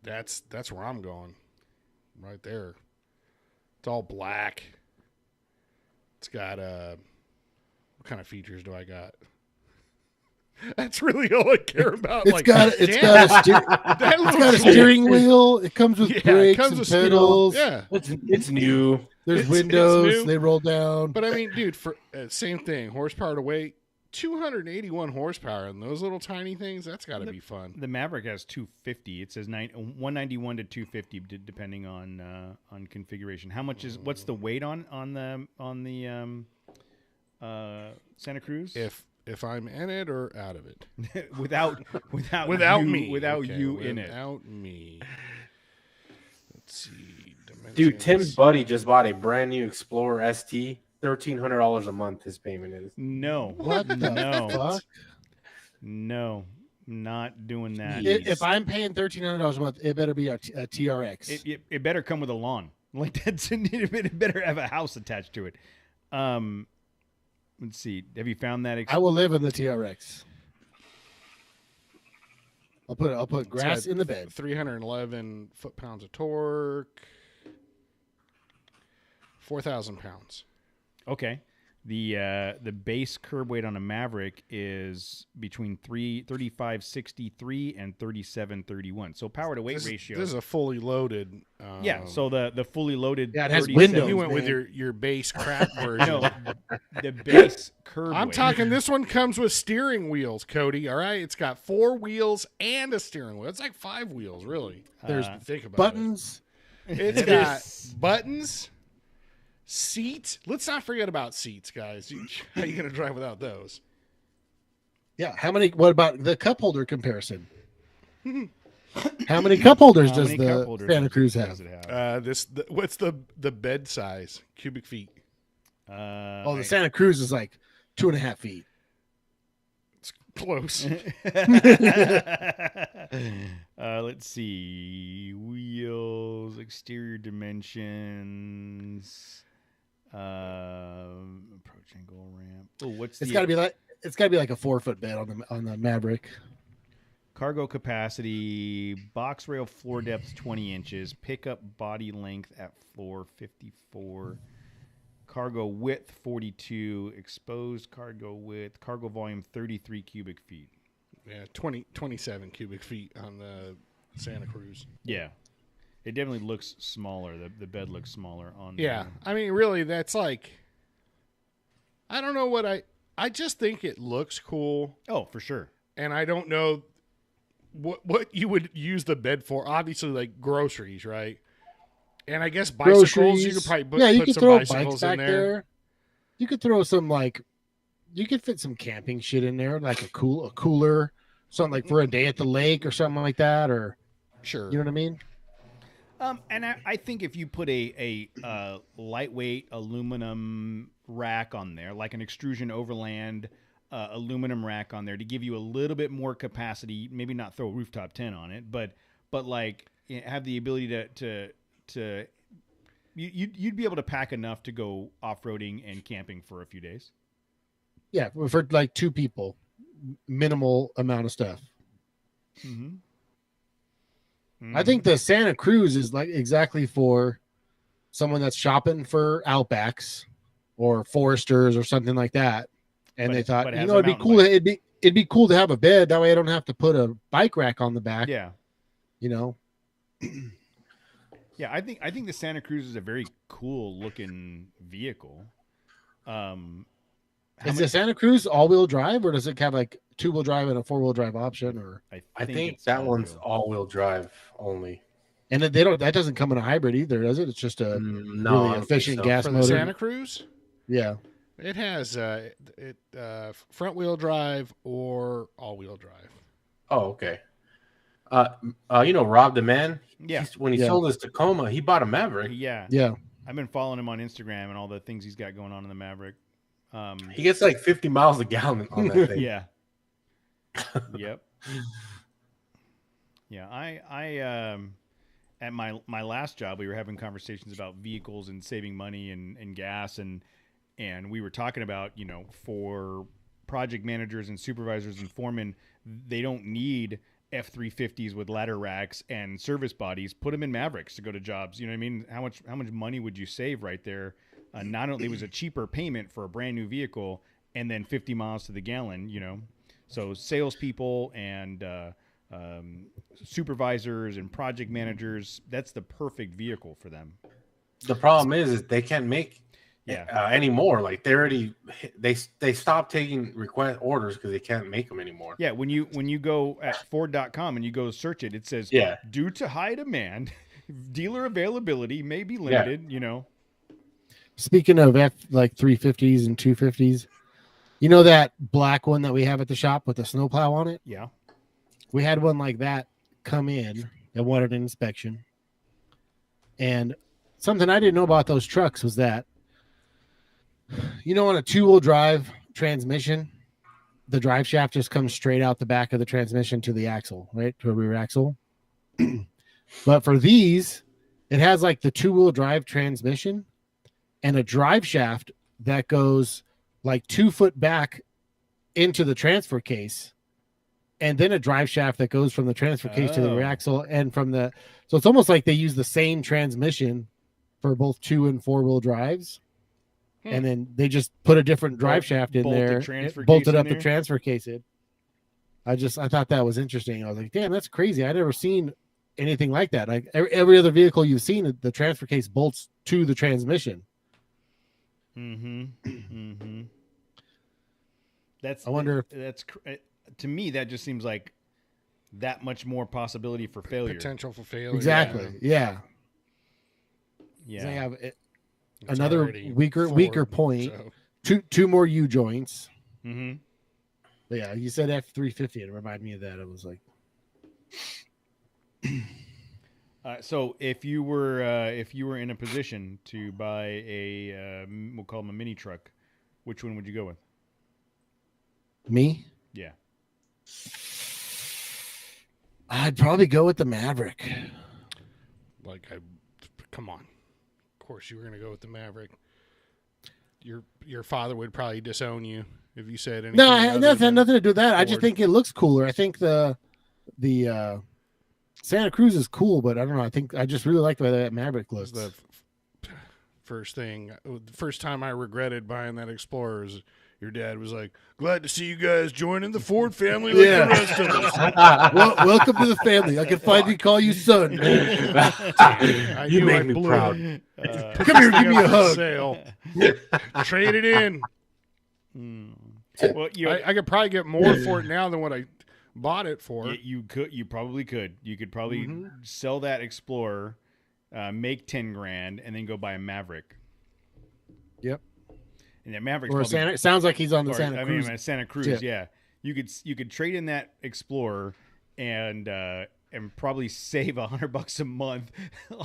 That's where I'm going, right there. It's all black. It's got what kind of features do I got? That's really all I care about. It's got a steering wheel. It comes with brakes and pedals. Yeah, it's new. There's windows. It's new. They roll down. But I mean, dude, for same thing, horsepower to weight, 281 horsepower, and those little tiny things. That's got to be fun. The Maverick has 250. It says 191 to 250, depending on configuration. What's the weight on the Santa Cruz? If I'm in it or out of it, without me, without okay, you in it, without me. Let's see, Dude, Tim's buddy just bought a brand new Explorer ST. $1,300 a month. His payment is. No, What the fuck? No, not doing that. If I'm paying $1,300 a month, it better be a TRX. It better come with a lawn. Like it better have a house attached to it. Let's see. Have you found that? I will live in the TRX. I'll put grass in the bed. 311 foot-pounds of torque. 4,000 pounds. Okay. The base curb weight on a Maverick is between 3563 and 3731. So power to weight ratio. This is a fully loaded. Yeah. So the fully loaded. Yeah, it has windows. You went with man. your base crap version. No, the base curb. I'm weight. talking. This one comes with steering wheels, Cody. All right, it's got 4 wheels and a steering wheel. It's like 5 wheels, really. There's Think about buttons. It's got buttons. Seats. Let's not forget about seats, guys. How are you going to drive without those? Yeah. What about the cup holder comparison? How many cup holders does the Santa Cruz have? What's the bed size? Cubic feet. The Santa Cruz is like 2.5 feet. It's close. Let's see. Wheels, exterior dimensions. Approach angle ramp. Oh, It's got to be like a 4-foot bed on the Maverick. Cargo capacity, box rail floor depth 20 inches, pickup body length at floor 54, cargo width 42, exposed cargo width, cargo volume 33 cubic feet. Yeah, 27 cubic feet on the Santa Cruz. Yeah. It definitely looks smaller. The bed looks smaller on. Yeah, I mean, really, that's like. I don't know what I just think it looks cool. Oh, for sure. And I don't know what you would use the bed for. Obviously, like groceries, right? And I guess bicycles, groceries. you could probably Yeah, you put could some throw bicycles bikes in back there. there. You could throw some like, you could fit some camping shit in there, like a cooler, something like for a day at the lake or something like that, or Sure. you know what I mean? And I think if you put a lightweight aluminum rack on there, like an extrusion overland aluminum rack on there, to give you a little bit more capacity, maybe not throw a rooftop tent on it, but like have the ability to you'd be able to pack enough to go off roading and camping for a few days. Yeah, for like 2 people, minimal amount of stuff. Mm-hmm. I think the Santa Cruz is like exactly for someone that's shopping for Outbacks or Foresters or something like that. And But they thought, it you has know, a it'd be mountain cool. bike. It'd be cool to have a bed. That way I don't have to put a bike rack on the back. Yeah. You know, Yeah, I think the Santa Cruz is a very cool looking vehicle. Is the Santa Cruz all-wheel drive, or does it have like 2-wheel drive and a 4-wheel drive option? Or I think it's that one's all-wheel. all-wheel drive only. and they don't. That doesn't come in a hybrid either, does it? It's just a No, I really don't think efficient so. gas For the motor. Santa Cruz, Yeah, it has front wheel drive or all wheel drive. Oh, okay. You know, Rob the man. Yeah. When he Yeah. sold his Tacoma, he bought a Maverick. Yeah. yeah. I've been following him on Instagram and all the things he's got going on in the Maverick. He gets like 50 miles a gallon on that thing. Yeah. Yep. Yeah. I at my last job, we were having conversations about vehicles and saving money and gas and we were talking about, you know, for project managers and supervisors and foremen, they don't need F-350s with ladder racks and service bodies. Put them in Mavericks to go to jobs. You know what I mean? How much money would you save right there? Not only was a cheaper payment for a brand new vehicle and then 50 miles to the gallon, you know. So salespeople and supervisors and project managers, that's the perfect vehicle for them. The problem is they can't make anymore. Like they stopped taking request orders because they can't make them anymore. Yeah, when you go at Ford.com and you go search it, it says due to high demand, dealer availability may be limited. You know. Speaking of like 350s and 250s, you know that black one that we have at the shop with the snowplow on it? Yeah. We had one like that come in and wanted an inspection. And something I didn't know about those trucks was that, you know, on a 2-wheel drive transmission, the drive shaft just comes straight out the back of the transmission to the axle, right? To a rear axle. But for these, it has like the 2-wheel drive transmission and a drive shaft that goes like 2 foot back into the transfer case, and then a drive shaft that goes from the transfer case to the rear axle, and from the, so it's almost like they use the same transmission for both 2 and 4-wheel drives. And then they just put a different drive shaft in there, bolted up the transfer case in. I thought that was interesting. I was like, damn, that's crazy. I never seen anything like that. Like every other vehicle you've seen, the transfer case bolts to the transmission. That's. I wonder if to me that just seems like that much more possibility for failure. Potential for failure. Exactly. Yeah. Yeah. They have It's another weaker Ford, point. so. Two more U joints. Mm-hmm. But yeah, you said F-350. It reminded me of that. It was like. So if you were in a position to buy a we'll call them a mini truck, which one would you go with? Me? Yeah. I'd probably go with the Maverick. Come on. Of course you were going to go with the Maverick. Your father would probably disown you if you said anything. No, nothing to do with that. I just Ford. think it looks cooler. I think the Santa Cruz is cool, but I don't know. I think I just really like the way that Maverick looks. The first time I regretted buying that Explorer is your dad was like, "Glad to see you guys joining the Ford family like the rest of us." Welcome to the family. I can finally call you son. You make me proud. Come here, give me a hug. Sale. Trade it in. Well, I could probably get more for it now than what I bought it for. you probably could. You could probably sell that Explorer make 10 grand, and then go buy a Maverick. Yep. And that Maverick's Or probably, It sounds like he's on the or, Santa Cruz. a Santa Cruz. tip. Yeah, you could trade in that Explorer and probably save $100 a month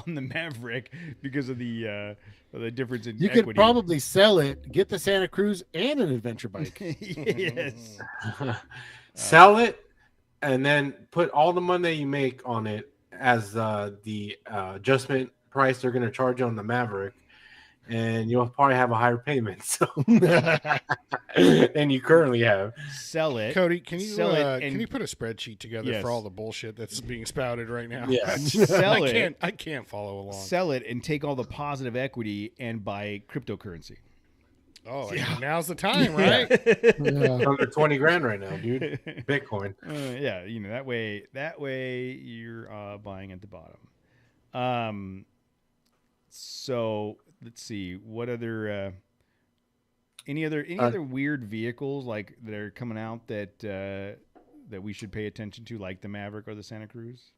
on the Maverick because of the difference in You equity. could probably sell it, get the Santa Cruz and an adventure bike. Yes. Sell it, and then put all the money you make on it as the adjustment price they're going to charge you on the Maverick, and you'll probably have a higher payment than you currently have. Sell it. Cody, can you sell it can you put a spreadsheet together Yes. for all the bullshit that's being spouted right now? Yeah. Sell it. I can't follow along. Sell it and take all the positive equity and buy cryptocurrency. Oh, now's the time, right? Yeah. Under 20 grand right now, dude. Bitcoin. Yeah, that way you're buying at the bottom. So let's see what other any other weird vehicles like that are coming out that we should pay attention to, like the Maverick or the Santa Cruz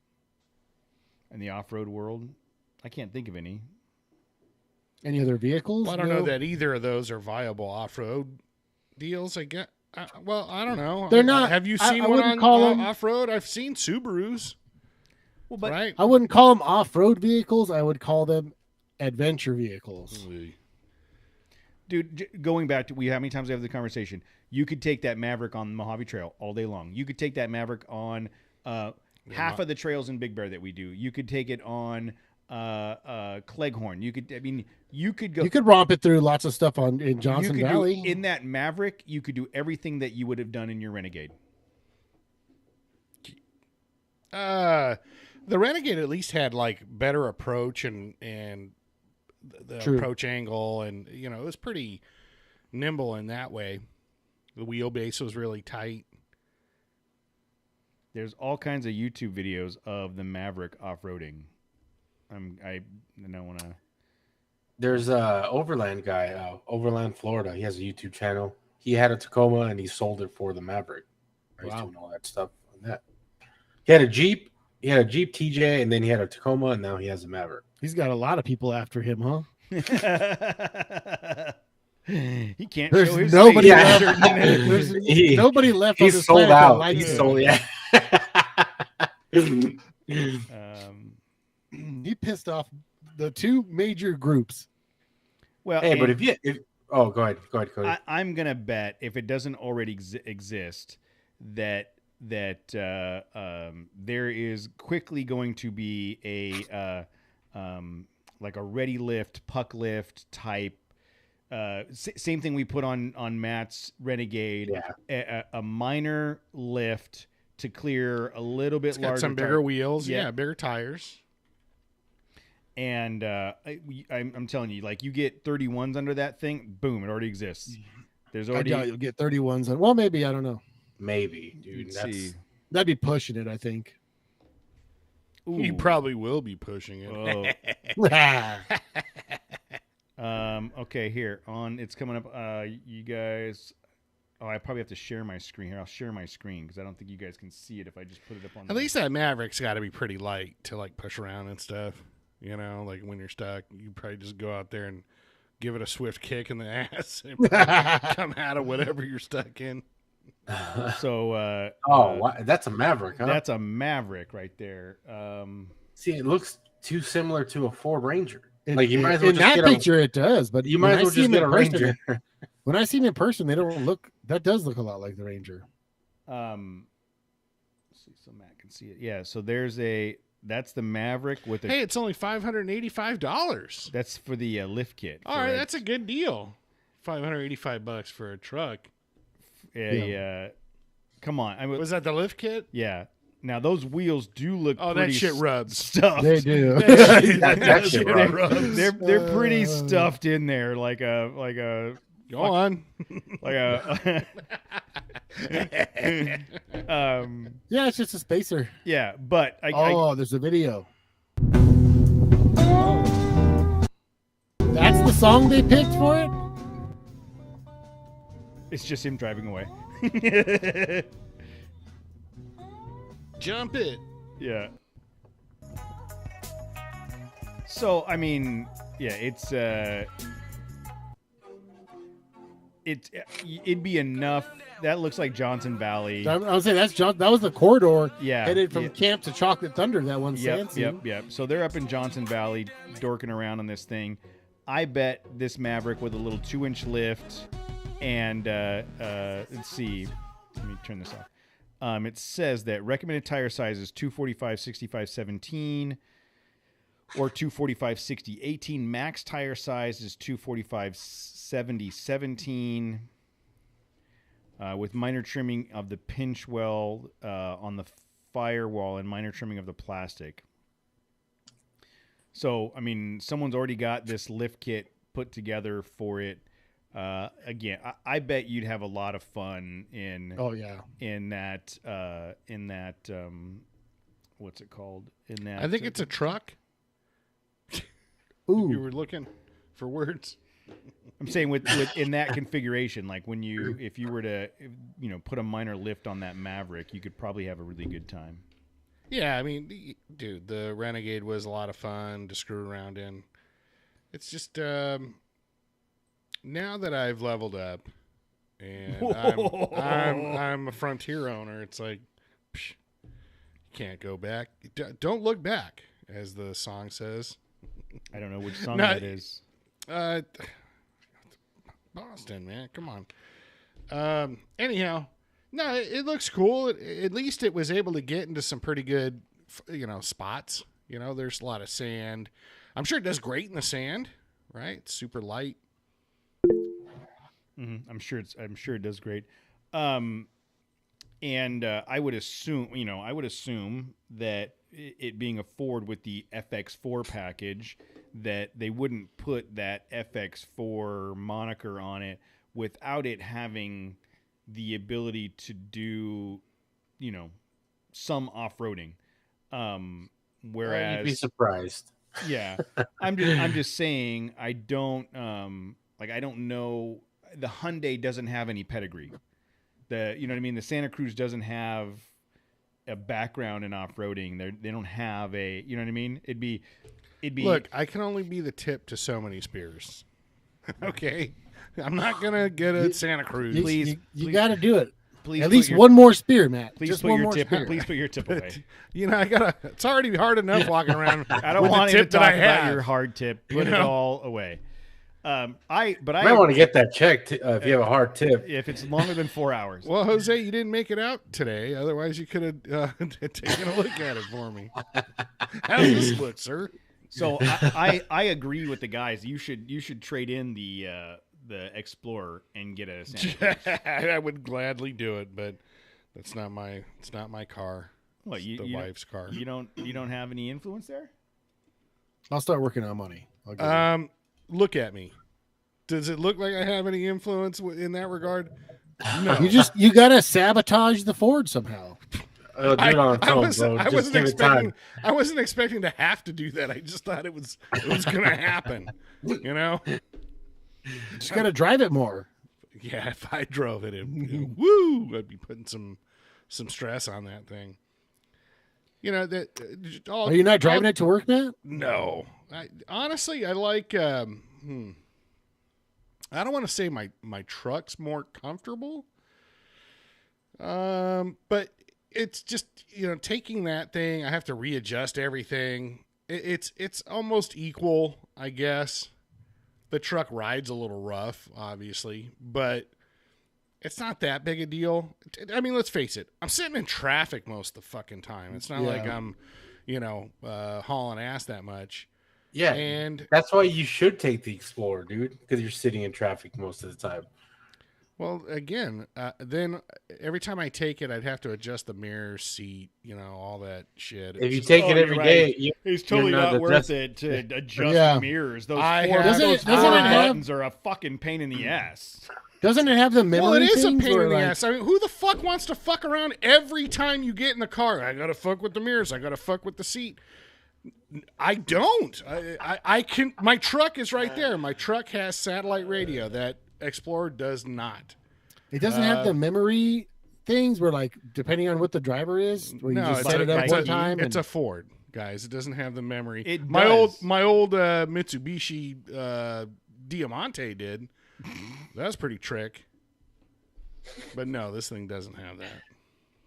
in the off-road world. I can't think of any. Any other vehicles? Well, I don't know that either of those are viable off-road deals. I get. Well, I don't know. They're not. Have you I seen one wouldn't on call them- off-road? I've seen Subarus. Well, but Right. I wouldn't call them off-road vehicles. I would call them adventure vehicles. dude, going back to how many times I have the conversation. You could take that Maverick on the Mojave Trail all day long. You could take that Maverick on half of the trails in Big Bear that we do. You could take it on Cleghorn. You could go. You could romp it through lots of stuff in Johnson you could Valley. in that Maverick, you could do everything that you would have done in your Renegade. The Renegade at least had like better approach and the True. approach angle, and it was pretty nimble in that way. The wheelbase was really tight. There's all kinds of YouTube videos of the Maverick off-roading. I don't want to. There's a Overland guy, Overland, Florida. He has a YouTube channel. He had a Tacoma and he sold it for the Maverick. He's doing all that stuff on that. He had a Jeep. He had a Jeep TJ, and then he had a Tacoma, and now he has a Maverick. He's got a lot of people after him, huh? He can't There's show his nobody face. left. There's nobody left. He's on this sold planet that out. likes He's it. sold. Yeah. He pissed off the two major groups. Well, Hey, but and go ahead, Cody. I'm gonna bet if it doesn't already exist, that there is quickly going to be a like a ready lift, puck lift type. Same thing we put on Matt's Renegade. Yeah. A minor lift to clear a little bit It's got larger. some bigger tire. wheels, Yeah. bigger tires. And I'm telling you, like you get 31s under that thing, boom, it already exists. There's I already. doubt you'll get 31s. Well, maybe. I don't know. Maybe, dude. Let's That's see. That'd be pushing it, I think. You Ooh. probably will be pushing it. Oh. Okay, here on it's coming up. You guys. Oh, I probably have to share my screen here. I'll share my screen because I don't think you guys can see it if I just put it up on. At least that Maverick's got to be pretty light to like push around and stuff. Like when you're stuck, you probably just go out there and give it a swift kick in the ass and come out of whatever you're stuck in. So. That's a Maverick, huh? That's a Maverick right there. See, it looks too similar to a Ford Ranger. In, Like you might as well in just that get picture, it does. But You when might I as well see just them get in a person- Ranger. When I see them in person, they don't look. That does look a lot like the Ranger. Let's see, so Matt can see it. Yeah. So that's the Maverick with a. Hey, it's only $585. That's for the lift kit. All right, that's a good deal. $585 for a truck. Yeah. Come on. Was that the lift kit? Yeah. Now those wheels do look. Oh, pretty that shit rubs. Stuffed. They do. That shit They're, rubs. they're pretty stuffed in there, like a Go on. Yeah, it's just a spacer. Yeah, but There's a video. That's the song they picked for it? it's just him driving away. Jump it. Yeah. So I mean, yeah, it'd be enough. That looks like Johnson Valley. I was saying that was the corridor Yeah, headed from camp to Chocolate Thunder. That one sand scene. Yep. So they're up in Johnson Valley, dorking around on this thing. I bet this Maverick with a little 2-inch lift, and let's see, let me turn this off. It says that recommended tire size is 245 65 17 or 245 60 18. Max tire size is 245 70 17. With minor trimming of the pinch well on the firewall and minor trimming of the plastic. So, I mean, someone's already got this lift kit put together for it. Again, I bet you'd have a lot of fun in. Oh yeah. In that. What's it called? In that. I think it's a truck. Ooh. You were looking for words. I'm saying with in that configuration, like if you were to, put a minor lift on that Maverick, you could probably have a really good time. Yeah, I mean, dude, the Renegade was a lot of fun to screw around in. It's just now that I've leveled up and I'm a Frontier owner, it's like you can't go back. Don't look back, as the song says. I don't know which song that is. Boston, man, come on. Anyhow, no, it looks cool. At least it was able to get into some pretty good, spots. There's a lot of sand. I'm sure it does great in the sand, right? It's super light. Mm-hmm. I'm sure it does great. And I would assume that it being a Ford with the FX4 package, that they wouldn't put that FX4 moniker on it without it having the ability to do, some off-roading. Whereas you'd be surprised. Yeah, I'm just saying I don't know. The Hyundai doesn't have any pedigree. The Santa Cruz doesn't have a background in off-roading. They don't have a, you know what I mean? It'd be. Look, I can only be the tip to so many spears. Okay, I'm not gonna get a Santa Cruz. You got to do it. Please, at least one more spear, Matt. Please Just put one your more tip. spear. Please put your tip away. It's already hard enough walking around. I don't with want the you tip to that talk I about have. your hard tip. Put it all away. I might want to get that checked if you have a hard tip. If it's longer than 4 hours. Well, Jose, you didn't make it out today. Otherwise, you could have taken a look at it for me. How does this look, sir? So I agree with the guys. You should trade in the Explorer and get a Santa Cruz. I would gladly do it, but it's not my car. What, it's the wife's car. You don't have any influence there? I'll start working on money. Look at me. Does it look like I have any influence in that regard? No. You gotta sabotage the Ford somehow. I wasn't expecting to have to do that. I just thought it was gonna happen. Just gotta drive it more. Yeah, if I drove it, woo, I'd be putting some stress on that thing. Are you not driving it to work, Matt? No. Honestly, I like. I don't want to say my truck's more comfortable, but it's just taking that thing. I have to readjust everything. It's almost equal, I guess. The truck rides a little rough, obviously, but it's not that big a deal. I mean, let's face it. I'm sitting in traffic most of the fucking time. It's not like I'm, hauling ass that much. Yeah, and that's why you should take the Explorer, dude, because you're sitting in traffic most of the time. Well, again, then every time I take it, I'd have to adjust the mirror, seat, all that shit. If you take it every day, it's totally not worth it to adjust the mirrors. Those buttons are a fucking pain in the ass. Doesn't it have the memory? Well, it is a pain in the ass. I mean, who the fuck wants to fuck around every time you get in the car? I gotta fuck with the mirrors. I gotta fuck with the seat. I don't. I can. My truck is right there. My truck has satellite radio. That Explorer does not. It doesn't have the memory things where, like, depending on what the driver is, where you just set it up one time. It's a Ford. guys. It doesn't have the memory. It my does. old Mitsubishi Diamante did. That was pretty trick. But no, this thing doesn't have that.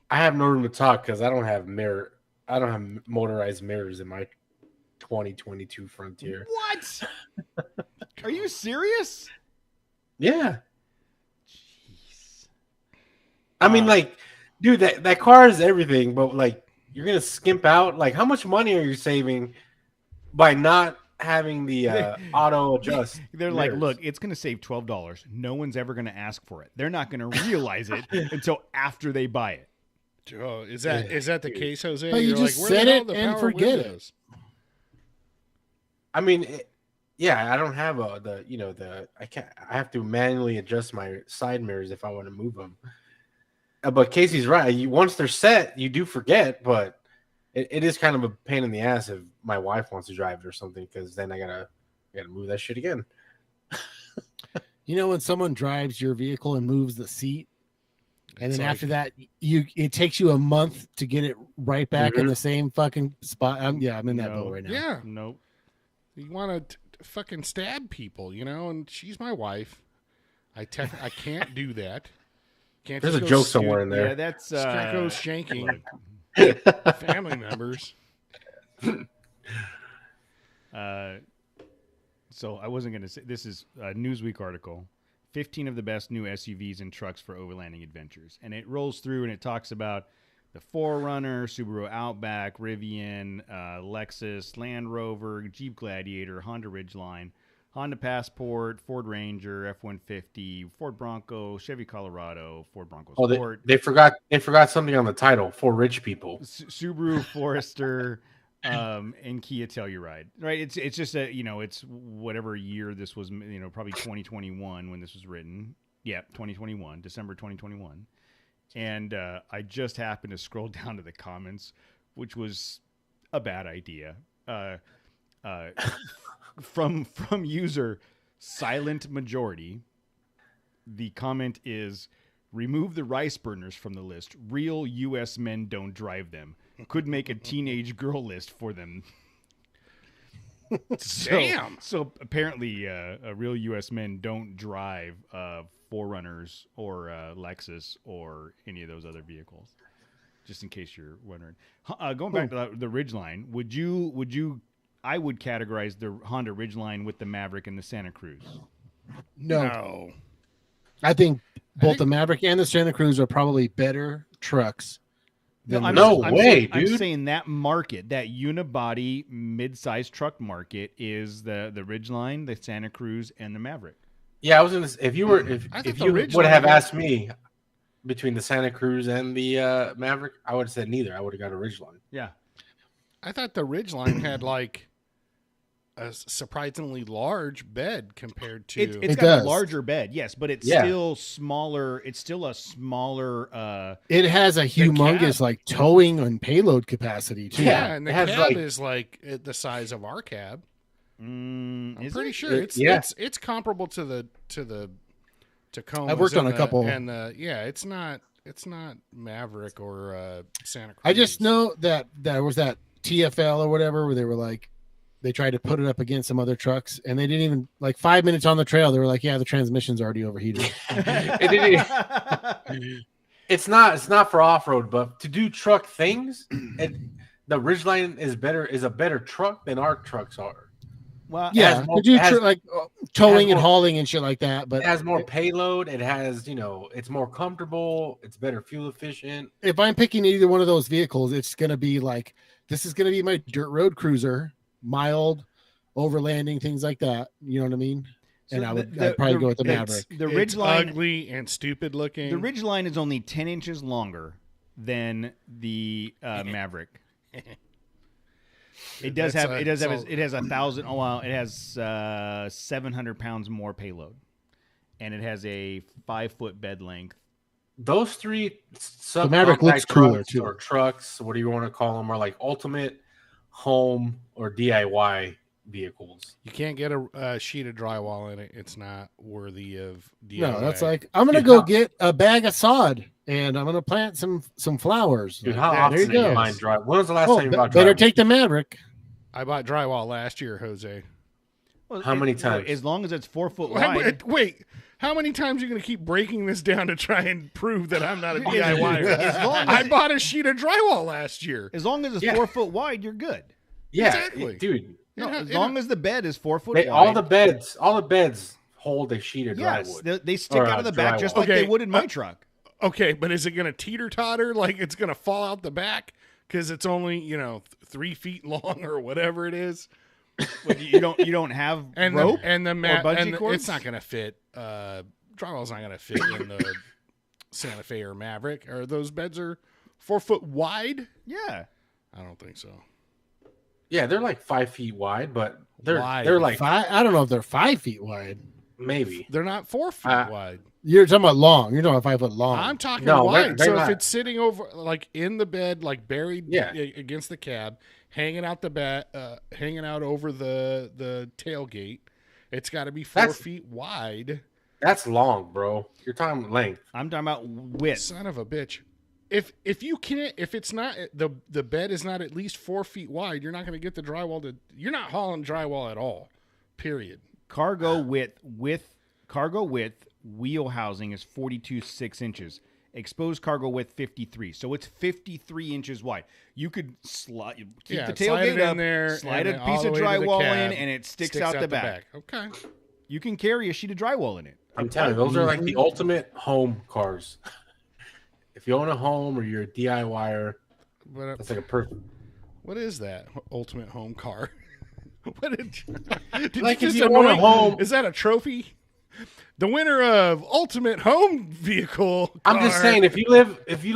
I have no room to talk because I don't have motorized mirrors in my 2022 Frontier. What? Are you serious? Yeah. Jeez. I mean, like, dude, that car is everything, but like, you're gonna skimp out. Like, how much money are you saving by not having the auto adjust? They're mirrors? like, look, it's going to save $12. No one's ever going to ask for it. They're not going to realize it until after they buy it. Oh, is that the case, Jose? But you You're just like, where set the hell it the and power forget it. windows? I mean, yeah, I don't have I have to manually adjust my side mirrors if I want to move them. But Casey's right. Once they're set, you do forget, but it is kind of a pain in the ass if my wife wants to drive it or something, because then I gotta move that shit again. You know, when someone drives your vehicle and moves the seat, and It's then like- after that, it takes you a month to get it right back in the same fucking spot. I'm in that boat right now. Yeah. Nope. You want to fucking stab people, you know? And she's my wife. I can't do that. Can't There's just a go joke somewhere in Yeah, there. that's Can't go shanking family members. So I wasn't going to say, this is a Newsweek article, 15 of the best new SUVs and trucks for overlanding adventures. And it rolls through and it talks about the 4Runner, Subaru Outback, Rivian, Lexus, Land Rover, Jeep Gladiator, Honda Ridgeline, Honda Passport, Ford Ranger, F-150, Ford Bronco, Chevy Colorado, Ford Bronco Oh, Sport, they forgot something on the title for rich people. Subaru Forester, and Kia Telluride. Right? It's just it's whatever year this was. Probably 2021 when this was written. Yeah, 2021, December 2021. And I just happened to scroll down to the comments, which was a bad idea. From user Silent Majority, the comment is, remove the rice burners from the list. Real U.S. men don't drive them. Could make a teenage girl list for them. Damn. So apparently, real U.S. men don't drive 4Runners or Lexus or any of those other vehicles. Just in case you're wondering. Going back to the Ridgeline, would you? I would categorize the Honda Ridgeline with the Maverick and the Santa Cruz. No. I think both the Maverick and the Santa Cruz are probably better trucks. I'm saying that market, that unibody mid-sized truck market, is the Ridgeline, the Santa Cruz, and the Maverick. Yeah, I was gonna. If you would have asked me between the Santa Cruz and the Maverick, I would have said neither. I would have got a Ridgeline. Yeah, I thought the Ridgeline had like a surprisingly large bed compared to. It's got a larger bed, yes, but it's still smaller. It's still a smaller. It has a humongous like towing and payload capacity too. Yeah, and the cab is like the size of our cab. I'm pretty sure it's comparable to the Tacoma. I've worked on a couple, and it's not Maverick or Santa Cruz. I just know that there was that TFL or whatever where they were like, they tried to put it up against some other trucks, and they didn't even, like 5 minutes on the trail, they were like, yeah, the transmission's already overheated. It's not for off-road, but to do truck things, the Ridgeline is a better truck than our trucks are. Well, yeah, to do towing and hauling and shit like that, but it has more payload. It has, it's more comfortable. It's better fuel efficient. If I'm picking either one of those vehicles, it's going to be like, this is going to be my dirt road cruiser, mild, overlanding, things like that. You know what I mean? So and I'd probably go with the Maverick. The Ridgeline, ugly and stupid looking. The Ridgeline is only 10 inches longer than the Maverick. It has 1,000. Oh wow! It has 700 pounds more payload, and it has a 5-foot bed length. Those three the Maverick looks cooler too. Trucks, what do you want to call them, are like ultimate home or DIY vehicles. You can't get a sheet of drywall in it. It's not worthy of DIY. No, that's like I'm gonna go get a bag of sod and I'm gonna plant some flowers. Dude, Like, how there often you do you go. find drywall? When was the last Oh, time you bought better drywall? take the Maverick. I bought drywall last year, Jose. Well, How many times? As long as it's 4 foot wide. Wait, how many times are you going to keep breaking this down to try and prove that I'm not a As DIYer? long as I bought a sheet of drywall last year. As long as it's Yeah. 4 foot wide, you're good. Yeah, Exactly. dude. No, Yeah, as yeah. long as the bed is 4 foot They, wide. all the beds hold a sheet of Yes, drywall. they stick Or, out of the back drywall. just like Okay, they would in my truck. Okay, but is it going to teeter-totter like it's going to fall out the back because it's only 3 feet long or whatever it is? But you don't have And rope and the or mat bungee and cords? it's not going to fit. Drywall's not going to fit in the Santa Fe or Maverick. Or those beds are 4 foot wide? Yeah. I don't think so. Yeah, they're like 5 feet wide, but they're Wide. like I don't know if they're 5 feet wide. maybe. They're not 4 feet wide. You're talking about long. You're talking about 5 foot long. I'm talking No, wide. they're So not. if it's sitting over, like in the bed, like buried Yeah. against the cab, hanging out hanging out over the tailgate, it's got to be 4 That's- feet wide. That's long, bro. You're talking length. I'm talking about width. Son of a bitch. If you can't, if it's not the bed is not at least 4 feet wide, you're not going to get the drywall to. You're not hauling drywall at all. Period. Cargo width wheel housing is 42 6 inches. Exposed cargo width 53. So it's 53 inches wide. You could keep the slide it tailgate in up, there, slide and a then piece all of the way to the drywall cab, in, and it sticks out the back. Okay. You can carry a sheet of drywall in it. I'm telling you, those are like the ultimate home cars. If you own a home or you're a DIYer, But that's like a perfect. what is that ultimate home car? What did Like you if just you own a anoint- home- Is that a trophy? The winner of ultimate home vehicle. I'm just car. saying, if you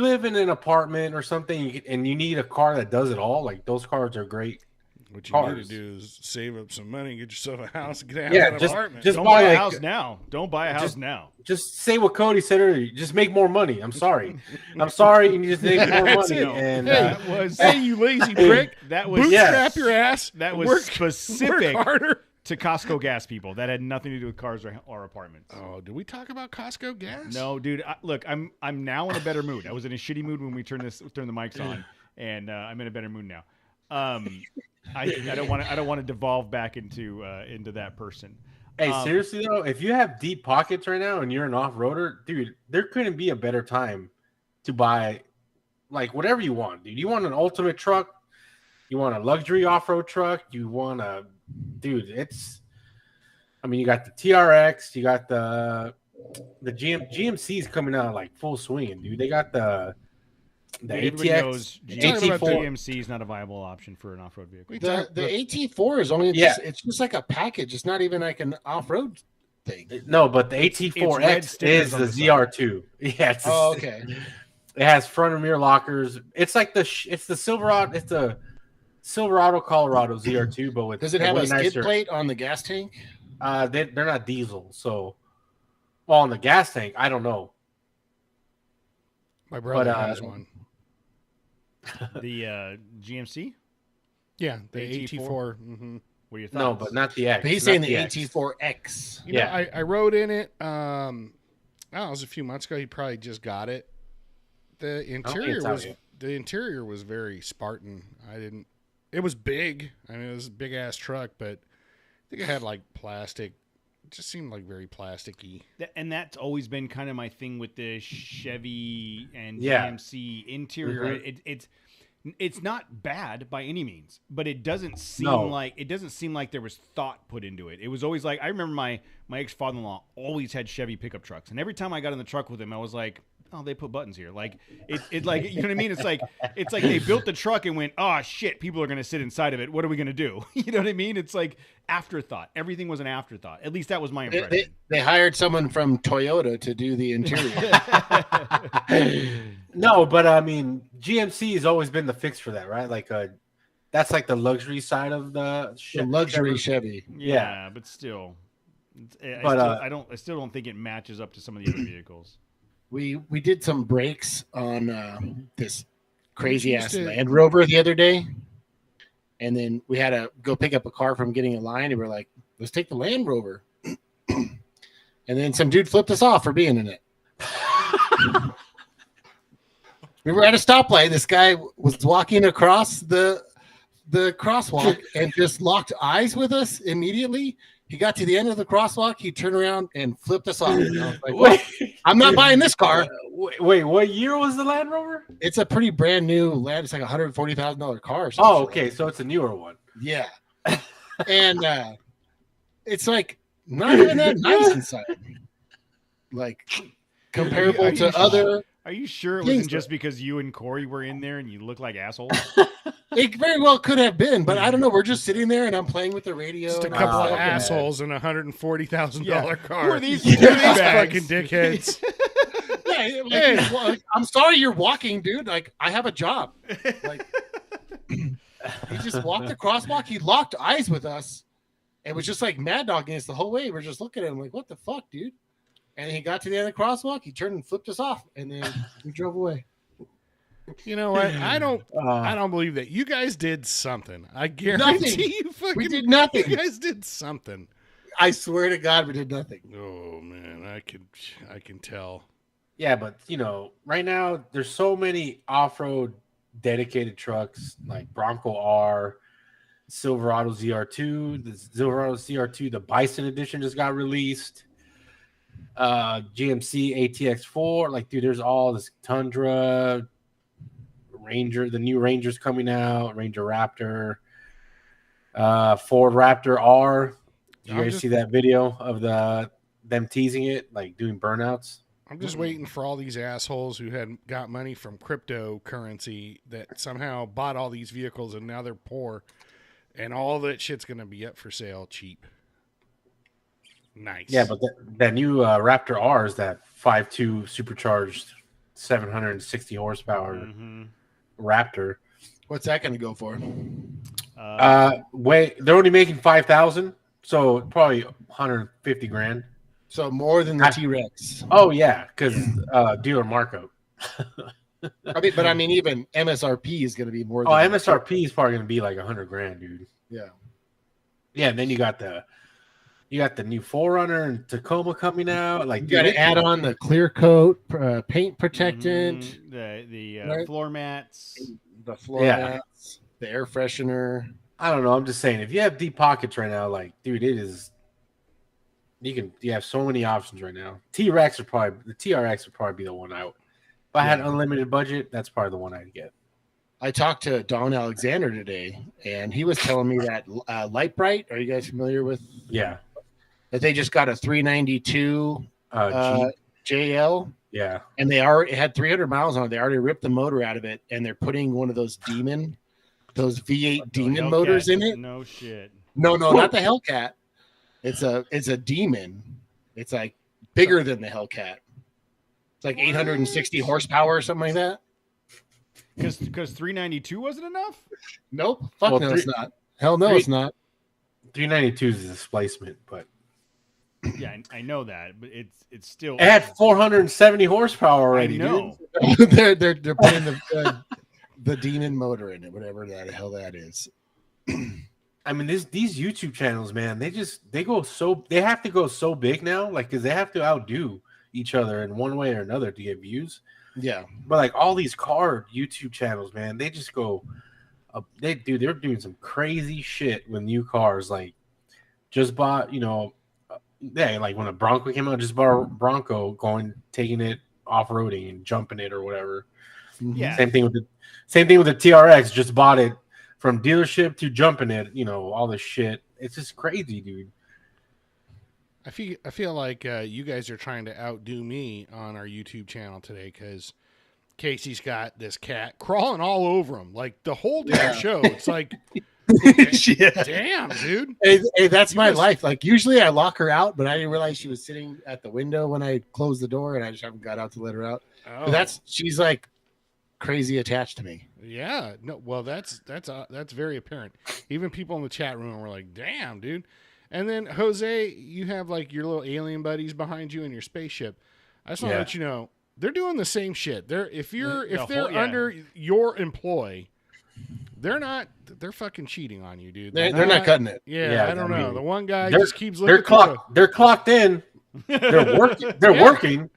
live in an apartment or something, and you need a car that does it all, like those cars are great. What you cars. need to do is save up some money, get yourself a house, and get out Yeah, of an just- apartment. just Don't buy buy a like- house now. Don't buy a house just- now. Just say what Cody said earlier. Just make more money. I'm sorry. I'm sorry. You just make more That's money. it. And Hey, That was hey, you lazy prick! that was Bootstrap yes. your ass. that was work, specific Work harder. to Costco gas people. That had nothing to do with cars or apartments. Oh, did we talk about Costco gas? No, dude. Look, I'm now in a better mood. I was in a shitty mood when we turned the mics on, and I'm in a better mood now. I don't want to devolve back into that person. hey, seriously though, if you have deep pockets right now and you're an off-roader, dude, there couldn't be a better time to buy like whatever you want, dude. You want an ultimate truck? You want a luxury off-road truck? You want you got the TRX, you got the GMC's coming out like full swinging, dude. They got the Everybody ATX, knows AT4. GMC is not a viable option for an off-road vehicle. We The talked- AT4 is only it's just like a package. It's not even like an off road thing. No, but the red AT4X stickers is on the the side. ZR2. Yeah, it's Oh, okay. It has front and rear lockers. It's like it's the Silverado. It's the Silverado Colorado ZR2, but with Does it have way a skid nicer- plate on the gas tank? They're not diesel, so on the gas tank, I don't know. My brother but, has one. The GMC. Yeah, the AT4? AT4. Mm-hmm. What are your thoughts? No, but not the X. But he's not saying the X. AT4X. You know, Yeah. I rode in it. It was a few months ago. He probably just got it. The think interior it's out was yet. very Spartan. It was big. I mean, it was a big ass truck, but I think it had like plastic. It just seemed like very plasticky. And that's always been kind of my thing with the Chevy and Yeah. GMC interior. Mhm. It's not bad by any means, but it doesn't seem No. like there was thought put into it. It was always like, I remember my ex-father-in-law always had Chevy pickup trucks, and every time I got in the truck with him, I was like, oh, they put buttons here. Like it like, you know what I mean? It's like they built the truck and went, oh shit, people are gonna sit inside of it. What are we gonna do? You know what I mean? It's like afterthought. Everything was an afterthought. At least that was my impression. They hired someone from Toyota to do the interior. No, but I mean, GMC has always been the fix for that, right? Like, that's like the luxury side of the The luxury Chevy. Yeah, but still, I still don't think it matches up to some of the other vehicles. We did some brakes on this crazy ass Used to- Land Rover the other day, And then we had to go pick up a car from getting in line, and we're like, let's take the Land Rover. And then some dude flipped us off for being in it. We were at a stoplight. This guy was walking across the crosswalk and just locked eyes with us immediately. He got to the end of the crosswalk. He turned around and flipped us off. And I was like, well, I'm not buying this car. Wait, what year was the Land Rover? It's a pretty brand new Land. It's like $140,000 car. Oh, okay. So it's a newer one. Yeah. And it's like not even that nice inside. Like comparable to other. Are you sure it wasn't just because you and Corey were in there and you look like assholes? It very well could have been, but I don't know. We're just sitting there and I'm playing with the radio. Just a couple of assholes in a $140,000 car. Who are these fucking dickheads? Yeah, like, I'm sorry you're walking, dude. Like, I have a job. Like, he just walked the crosswalk. He locked eyes with us and was just like mad dogging us the whole way. We're just looking at him like, what the fuck, dude? And he got to the end of the crosswalk. He turned and flipped us off, and then we drove away. You know what? I don't believe that. You guys did something. I guarantee you. We did nothing. You guys did something. I swear to God, we did nothing. Oh man, I can tell. Yeah, but you know, right now there's so many off-road dedicated trucks like Bronco R, Silverado ZR2, the Silverado ZR2, the Bison edition just got released. GMC ATX4, like, dude, there's all this Tundra, Ranger, the new Ranger's coming out, Ranger Raptor, Ford Raptor R. Did you guys see that video of them teasing it, like doing burnouts? I'm just waiting for all these assholes who had got money from cryptocurrency that somehow bought all these vehicles and now they're poor, and all that shit's gonna be up for sale cheap. Nice. Yeah, but that new Raptor R is that 5.2 supercharged 760 horsepower Raptor. What's that going to go for? They're only making 5,000, so probably 150 grand. So more than the T-Rex. Oh yeah, because dealer markup. I mean, even MSRP is going to be more. Than MSRP is probably going to be like 100 grand, dude. Yeah. Yeah, and then you got the new 4Runner and Tacoma coming out. Like, you got to add on the clear coat, paint protectant, the floor mats, mats, the air freshener. I don't know. I'm just saying, if you have deep pockets right now, like, dude, it is. You have so many options right now. TRX would probably be the one out. If I had unlimited budget, that's probably the one I'd get. I talked to Don Alexander today, and he was telling me that Light Bright. Are you guys familiar with? Yeah. That they just got a 392 JL. Yeah. And they already had 300 miles on it. They already ripped the motor out of it, and they're putting one of those V8 Demon motors in it. No shit. No, not the Hellcat. It's a Demon. It's like bigger than the Hellcat. It's like 860 horsepower or something like that. Because 392 wasn't enough? Nope. It's not. Hell no, it's not. 392 is a displacement, but yeah, I know that, but it's still. It had 470 horsepower already. I know. Dude. they're putting the Demon motor in it, whatever the hell that is. I mean, these YouTube channels, man, they have to go so big now, like, because they have to outdo each other in one way or another to get views. Yeah, but like all these car YouTube channels, man, they just go. They're doing some crazy shit with new cars. Like, just bought, like when a Bronco came out, just bought a Bronco, taking it off roading and jumping it or whatever. Yeah. Same thing with the TRX. Just bought it from dealership to jumping it. All this shit. It's just crazy, dude. I feel like you guys are trying to outdo me on our YouTube channel today because Casey's got this cat crawling all over him like the whole damn show. It's like, damn, dude. Hey, that's my life. Like, usually I lock her out, but I didn't realize she was sitting at the window when I closed the door, and I just haven't got out to let her out. Oh. But she's like crazy attached to me. Yeah. No. Well, that's very apparent. Even people in the chat room were like, "Damn, dude." And then Jose, you have like your little alien buddies behind you in your spaceship. I just want to let you know they're doing the same shit. If they're under your employ, They're not. They're fucking cheating on you, dude. They're not cutting it. Yeah, I don't know. The one guy they're- just keeps looking. They're clocked in. They're working. They're working.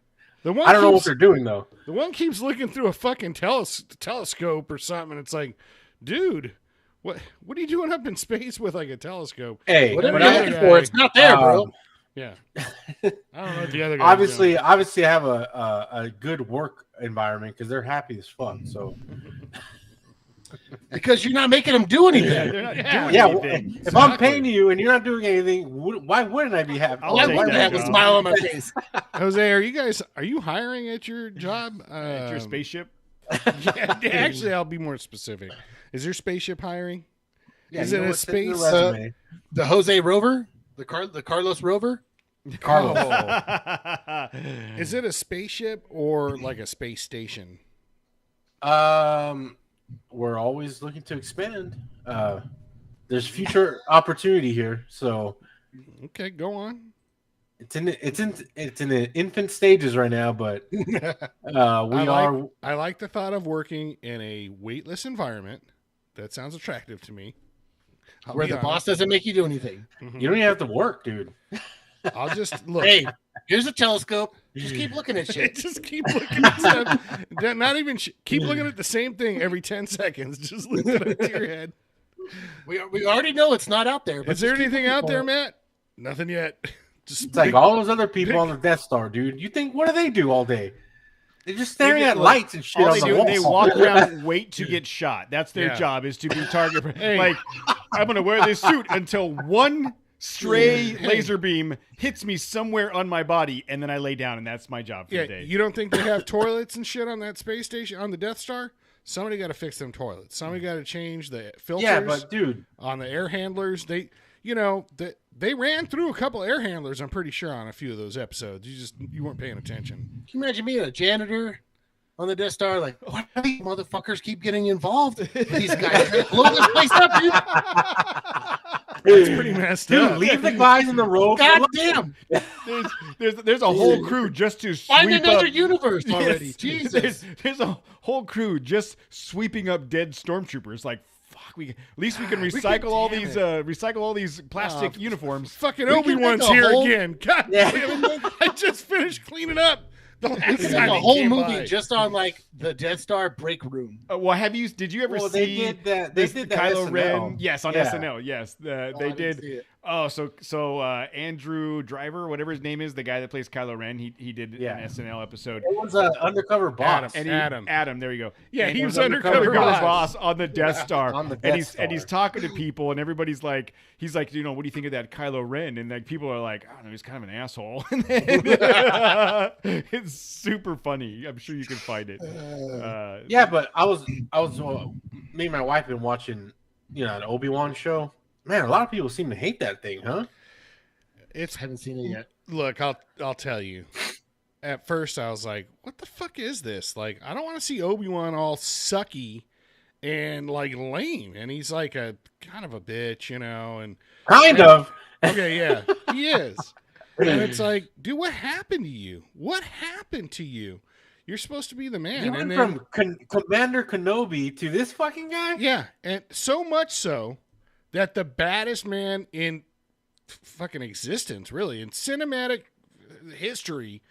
The one I don't know what they're doing though. The one keeps looking through a fucking telescope or something. And it's like, dude, what are you doing up in space with like a telescope? Hey, Whatever the you're other looking guy- for, it's not there, bro. Yeah. I don't know what the other guy. obviously I have a good work environment because they're happy as fuck. So Because you're not making them do anything. They're not Yeah. doing yeah, anything. if I'm paying you and you're not doing anything, why wouldn't I be happy? I'll Why take wouldn't I that have a job. smile on my face? Jose, are you hiring at your job? At your spaceship. Yeah, actually, I'll be more specific. Is your spaceship hiring? Yeah, Is you it know a what's in your space? resume? The Jose Rover, the Carlos Rover. Carlos. Oh. Is it a spaceship or like a space station? We're always looking to expand. There's future opportunity here, so Okay, go on. it's in the infant stages right now, but I like the thought of working in a weightless environment. That sounds attractive to me. I'll Where be the boss honest. doesn't make you do anything. You don't even have to work, dude. I'll just look. Hey, here's a telescope. Just keep looking at shit. Just keep looking at stuff. Not even keep looking at the same thing every 10 seconds. Just look it up to your head. We already know it's not out there. But Is there just keep anything looking out for there, it. Matt? Nothing yet. Just It's like all those other people on the Death Star, dude. You think what do they do all day? They're just staring at lights and shit All on they the do, wall. they walk around, wait to get shot. That's their Yeah. job, is to be target. Hey. Like, I'm gonna wear this suit until one stray laser beam hits me somewhere on my body, and then I lay down, and that's my job for Yeah, the day. you don't think they have toilets and shit on that space station on the Death Star? Somebody got to fix them toilets. Somebody got to change the filters Yeah, but dude, on the air handlers. They ran through a couple air handlers. I'm pretty sure on a few of those episodes. You weren't paying attention. Can you imagine being a janitor on the Death Star? Like, why do these motherfuckers keep getting involved? These guys blow this place up, dude. It's pretty messed dude, up. leave the guys in the road. God damn. There's a whole crew just to Find sweep another up. universe already. Yes. Jesus. There's a whole crew just sweeping up dead stormtroopers. Like, fuck, at least we can recycle all these plastic uniforms. Fucking We can Obi-Wan's make a here whole- again. God Yeah. damn it. I just finished cleaning up. The We last could time make a he whole came movie by. just on like the Death Star break room. Well, did you ever Well, see? they did that. They this did that Kylo SNL. Ren. Yes, on Yeah. SNL. Yes, I they didn't did. see it. Oh, so Andrew Driver, whatever his name is, the guy that plays Kylo Ren, he did Yeah. an SNL episode. It was an undercover boss. Adam, there you go. Yeah, And he he was was undercover boss on the Death Star. On the and Death he's Star. talking to people, and everybody's like, he's like, what do you think of that Kylo Ren? And like people are like, I don't know, he's kind of an asshole. And it's super funny. I'm sure you can find it. Yeah, but I was me and my wife been watching, an Obi-Wan show. Man, a lot of people seem to hate that thing, huh? I haven't seen it yet. Look, I'll tell you. At first, I was like, "What the fuck is this?" Like, I don't want to see Obi-Wan all sucky and like lame, and he's like a kind of a bitch, and Kind of. okay, yeah, he is. And it's like, dude, what happened to you? What happened to you? You're supposed to be the man. You and went then, from Commander Kenobi to this fucking guy? yeah, and so much so that the baddest man in fucking existence, really, in cinematic history,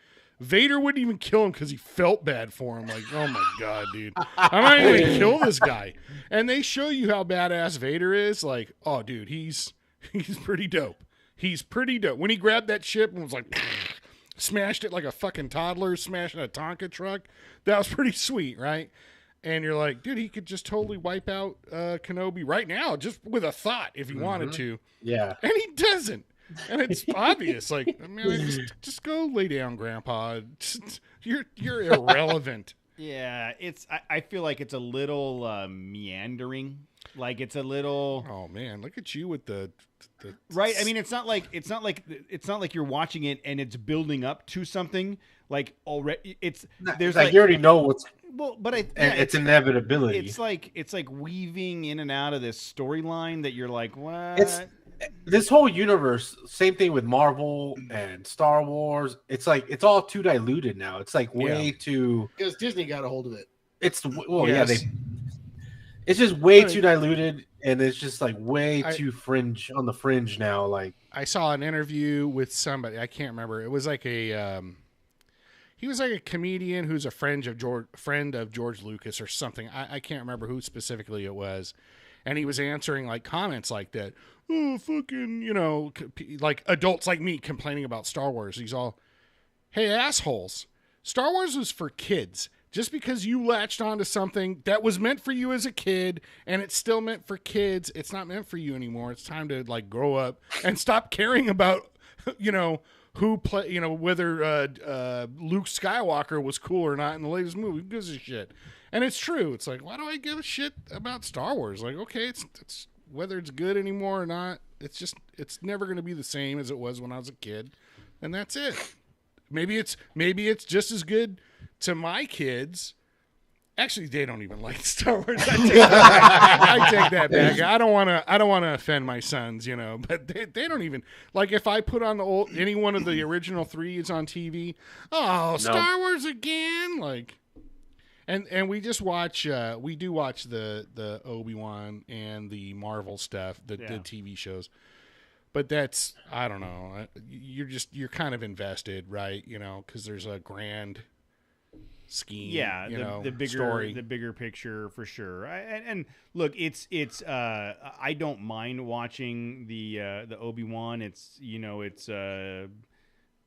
Vader wouldn't even kill him because he felt bad for him. Like, oh my god, dude, I'm not even gonna kill this guy. And they show you how badass Vader is. Like, oh, dude, he's pretty dope. He's pretty dope. When he grabbed that ship and was like, smashed it like a fucking toddler smashing a Tonka truck, that was pretty sweet, right? And you're like, dude, he could just totally wipe out Kenobi right now, just with a thought, if he wanted to. Yeah. And he doesn't. And it's obvious. Like, man, just go lay down, Grandpa. You're irrelevant. Yeah, I feel like it's a little meandering. Like it's a little. Oh man, look at you with the Right. I mean, it's not like you're watching it and it's building up to something like already. There's like you already know what's well, but it's inevitability. It's like weaving in and out of this storyline that you're like, what? It's this whole universe. Same thing with Marvel and Star Wars. It's like it's all too diluted now. It's like way too. Because Disney got a hold of it. It's well, Yes. yeah. It's just way too diluted, and it's just like way too on the fringe now. Like I saw an interview with somebody, I can't remember. It was like he was like a comedian who's a friend of George Lucas or something. I can't remember who specifically it was, and he was answering like comments like that. Oh, fucking, like adults like me complaining about Star Wars. He's all, hey, assholes. Star Wars was for kids. Just because you latched onto something that was meant for you as a kid and it's still meant for kids, it's not meant for you anymore. It's time to like grow up and stop caring about, who play, whether Luke Skywalker was cool or not in the latest movie. Who gives a shit? And it's true. It's like, why do I give a shit about Star Wars? Like, okay, it's whether it's good anymore or not, it's never going to be the same as it was when I was a kid. And that's it. Maybe it's just as good to my kids. Actually, they don't even like Star Wars. I take that back. I don't want to offend my sons, but they don't even like if I put on any one of the original threes on TV. Oh, Star Wars again, like. And we just watch we do watch the Obi-Wan and the Marvel stuff, the TV shows. But that's, I don't know. You're kind of invested, right? Because there's a grand scheme. Yeah, the bigger story. The bigger picture for sure. And look, it's I don't mind watching the Obi-Wan. It's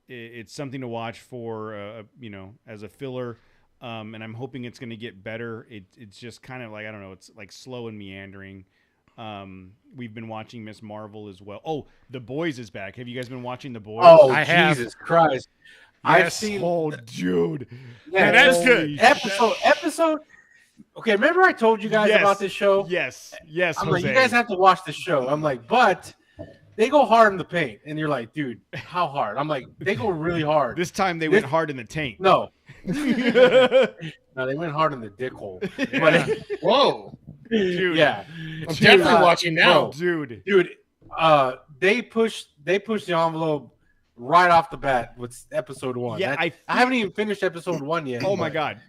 it's something to watch for as a filler. And I'm hoping it's going to get better. It's just kind of like, I don't know, it's like slow and meandering. We've been watching Miss Marvel as well. Oh, The Boys is back. Have you guys been watching The Boys? Oh, Jesus Christ. Yes. I've seen. Oh, dude. Yeah, that's good. Episode. Okay, remember I told you guys about this show? Yes. I'm Jose. like, you guys have to watch this show. I'm like, but they go hard in the paint. And you're like, dude, how hard? I'm like, they go really hard. This time they went hard in the taint. No. No, they went hard in the dick hole. Yeah. But, whoa. Dude. Yeah. I'm definitely watching now. Bro, dude, they pushed the envelope right off the bat with episode 1. Yeah, I haven't even finished episode 1 yet. Oh my God.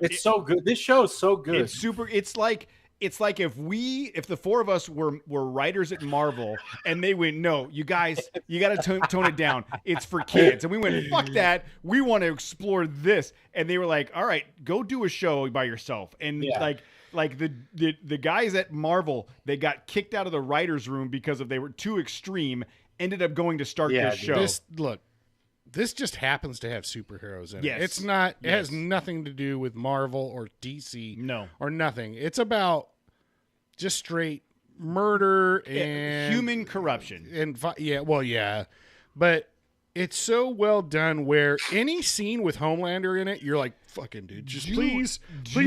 It's so good. This show is so good. It's super. It's like if the four of us were writers at Marvel and they went, no, you guys, you got to tone it down. It's for kids. And we went, fuck that. We want to explore this. And they were like, all right, go do a show by yourself. And like the guys at Marvel, they got kicked out of the writer's room because they were too extreme, ended up going to start this show. This just happens to have superheroes in it. Yes. It's not. It has nothing to do with Marvel or DC. No. Or nothing. It's about just straight murder and human corruption. And but it's so well done where any scene with Homelander in it, you're like, fucking dude, please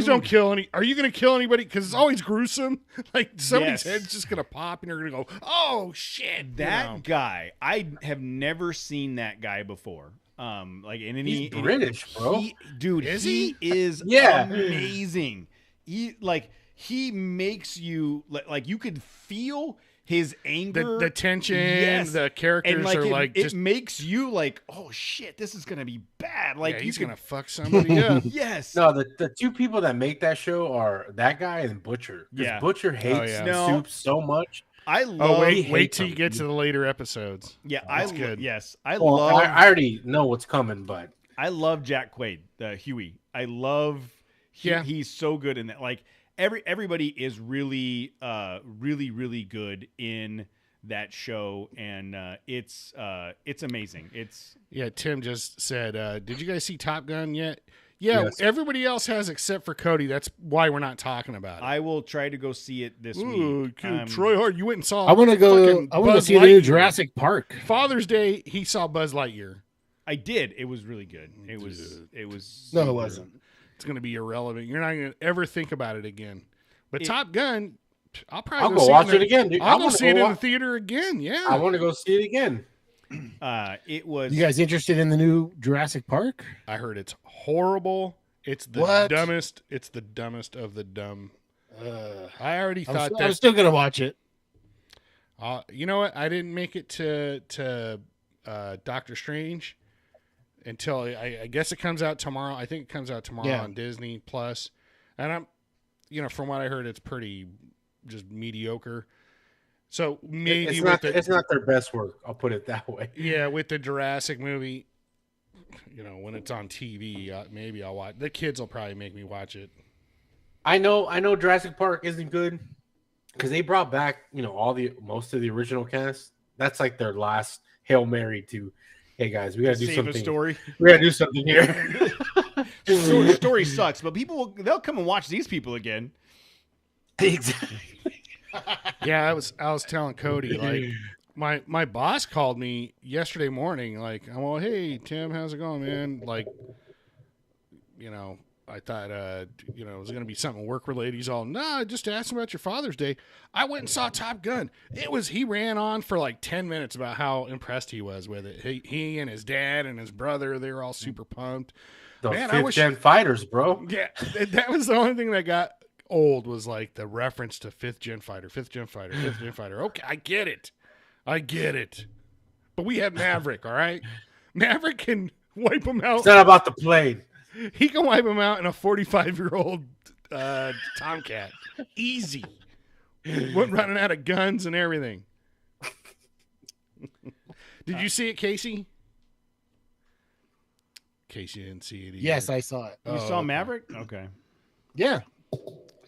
don't kill any. Are you going to kill anybody? Because it's always gruesome. Like somebody's head's just going to pop and you're going to go, oh shit. That guy, I have never seen that guy before. Like in any. He's British, bro. Dude, is he is Yeah. amazing. He makes you like you could feel his anger, the tension, yes. the characters and are it makes you like, oh shit, this is gonna be bad. Like he's gonna fuck somebody up. Yes. No, the two people that make that show are that guy and Butcher. Because Butcher hates Soup so much. I love. Wait till you get to the later episodes. Yeah, that's good. Yes, I already know what's coming, but I love Jack Quaid, Huey. I love. He's so good in that. Like. Everybody is really, really good in that show, and it's amazing. Tim just said, "Did you guys see Top Gun yet?" Yeah, yes. Everybody else has except for Cody. That's why we're not talking about it. I will try to go see it this week. Troy Hart, you went and saw. I want to go. I want to see the new Jurassic Park. Father's Day, he saw Buzz Lightyear. I did. It was really good. It was. No, it wasn't. It's going to be irrelevant. You're not going to ever think about it again. But Top Gun, I'll go watch it again, dude. I'll go see it in the theater again. Yeah, I want to go see it again. It was. You guys interested in the new Jurassic Park? I heard it's horrible. It's the dumbest. It's the dumbest of the dumb. I already thought that. I'm still gonna watch it. You know what? I didn't make it to Doctor Strange until I guess it comes out tomorrow. I think it comes out tomorrow on Disney Plus, and from what I heard, it's pretty just mediocre. So maybe it's not their best work. I'll put it that way. Yeah, with the Jurassic movie, when it's on TV, maybe I'll watch. The kids will probably make me watch it. I know Jurassic Park isn't good because they brought back most of the original cast. That's like their last Hail Mary to, hey guys, we gotta do something. Save a story. We gotta do something here. The story sucks, but they'll come and watch these people again. Exactly. Yeah, I was telling Cody, like my boss called me yesterday morning, like, well, hey Tim, how's it going, man? Like, I thought it was gonna be something work related. He's all, nah, just ask him about your Father's Day. I went and saw Top Gun. He ran on for like 10 minutes about how impressed he was with it. He and his dad and his brother, they were all super pumped. Those fifth-gen fighters, bro. Yeah, that was the only thing that got old, was like the reference to fifth gen fighter. Okay, I get it. But we have Maverick, all right? Maverick can wipe him out. It's not about the plane. He can wipe him out in a 45-year-old Tomcat. Easy. Went running out of guns and everything. Did you see it, Casey? Casey didn't see it either. Yes, I saw it. You saw Maverick? Okay. Yeah.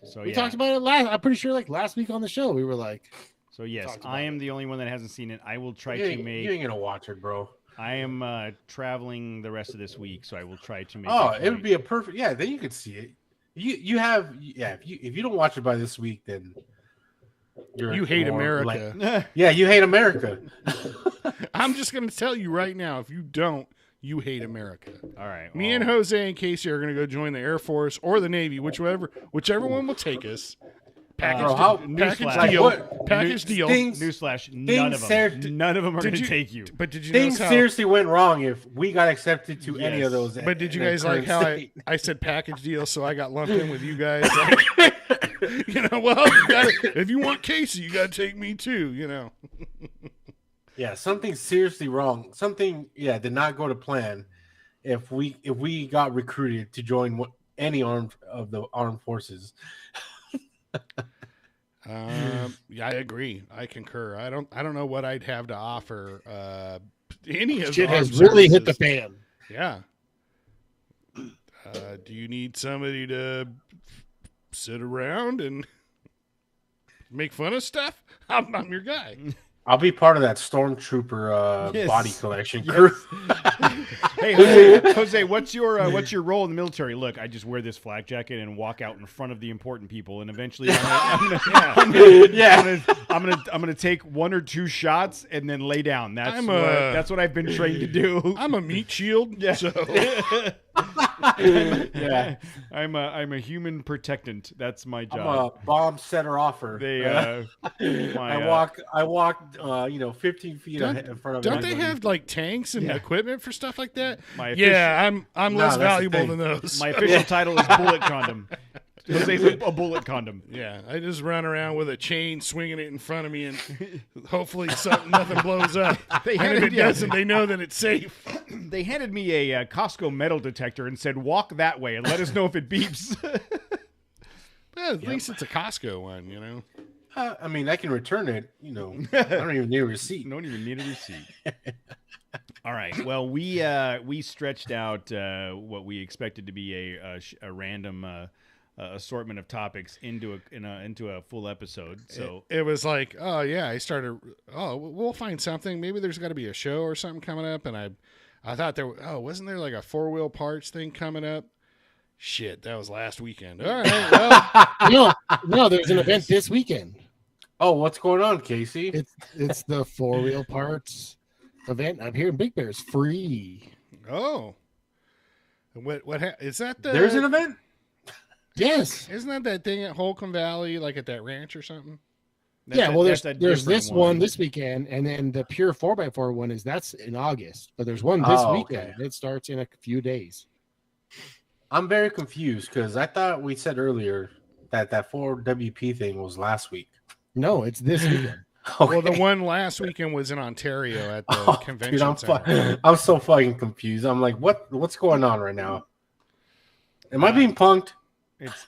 So we talked about it I'm pretty sure last week on the show. We were like, so yes, I am the only one that hasn't seen it. I will try to make. You ain't gonna watch it, bro. I am traveling the rest of this week, so I will try to make. Oh, it would be a perfect. Yeah, then you could see it. If you don't watch it by this week, then you hate America. Yeah, you hate America. I'm just gonna tell you right now, if you don't, you hate America. All right. Me and Jose and Casey are going to go join the Air Force or the Navy, whichever one will take us. Package deal. Newsflash. None of them are going to take you. But did you things seriously went wrong if we got accepted to any of those? But did you guys like how I said package deal, so I got lumped in with you guys? If you want Casey, you got to take me too, Yeah, something seriously wrong. Something, did not go to plan. If we got recruited to join any armed forces. Yeah, I agree. I concur. I don't know what I'd have to offer. Any of shit has really hit the fan. Yeah. Do you need somebody to sit around and make fun of stuff? I'm your guy. I'll be part of that stormtrooper body collection crew. Hey, Jose, what's your role in the military? Look, I just wear this flak jacket and walk out in front of the important people, and eventually I'm gonna take one or two shots and then lay down. That's what I've been trained to do. I'm a meat shield. Yeah. So. Yeah, I'm a human protectant. That's my job. I'm a bomb setter offer. I walk 15 feet in front of. Don't they have like tanks and equipment for stuff like that? I'm less valuable than those. My official title is bullet condom. Jose's a bullet condom. Yeah, I just run around with a chain, swinging it in front of me, and hopefully nothing blows up. And if it doesn't, they know that it's safe. They handed me a Costco metal detector and said, "Walk that way and let us know if it beeps." Well, at least it's a Costco one, I mean, I can return it. I don't even need a receipt. Don't even need a receipt. All right. Well, we stretched out what we expected to be a random assortment of topics into a full episode. So it was like, I started. We'll find something. Maybe there's got to be a show or something coming up. And I thought wasn't there like a 4-wheel parts thing coming up? Shit, that was last weekend. All right. Well, no, there's an event this weekend. Oh, what's going on, Casey? It's the 4-wheel parts event. I'm here in Big Bear. It's free. Oh, what is that? There's an event. Yes. Isn't that thing at Holcomb Valley, like at that ranch or something? There's this one this weekend, and then the pure 4x4 one that's in August. But there's one this weekend. Okay. It starts in a few days. I'm very confused because I thought we said earlier that 4WP thing was last week. No, it's this weekend. Okay. Well, the one last weekend was in Ontario at the convention center. I'm so fucking confused. I'm like, what's going on right now? Am I being punked?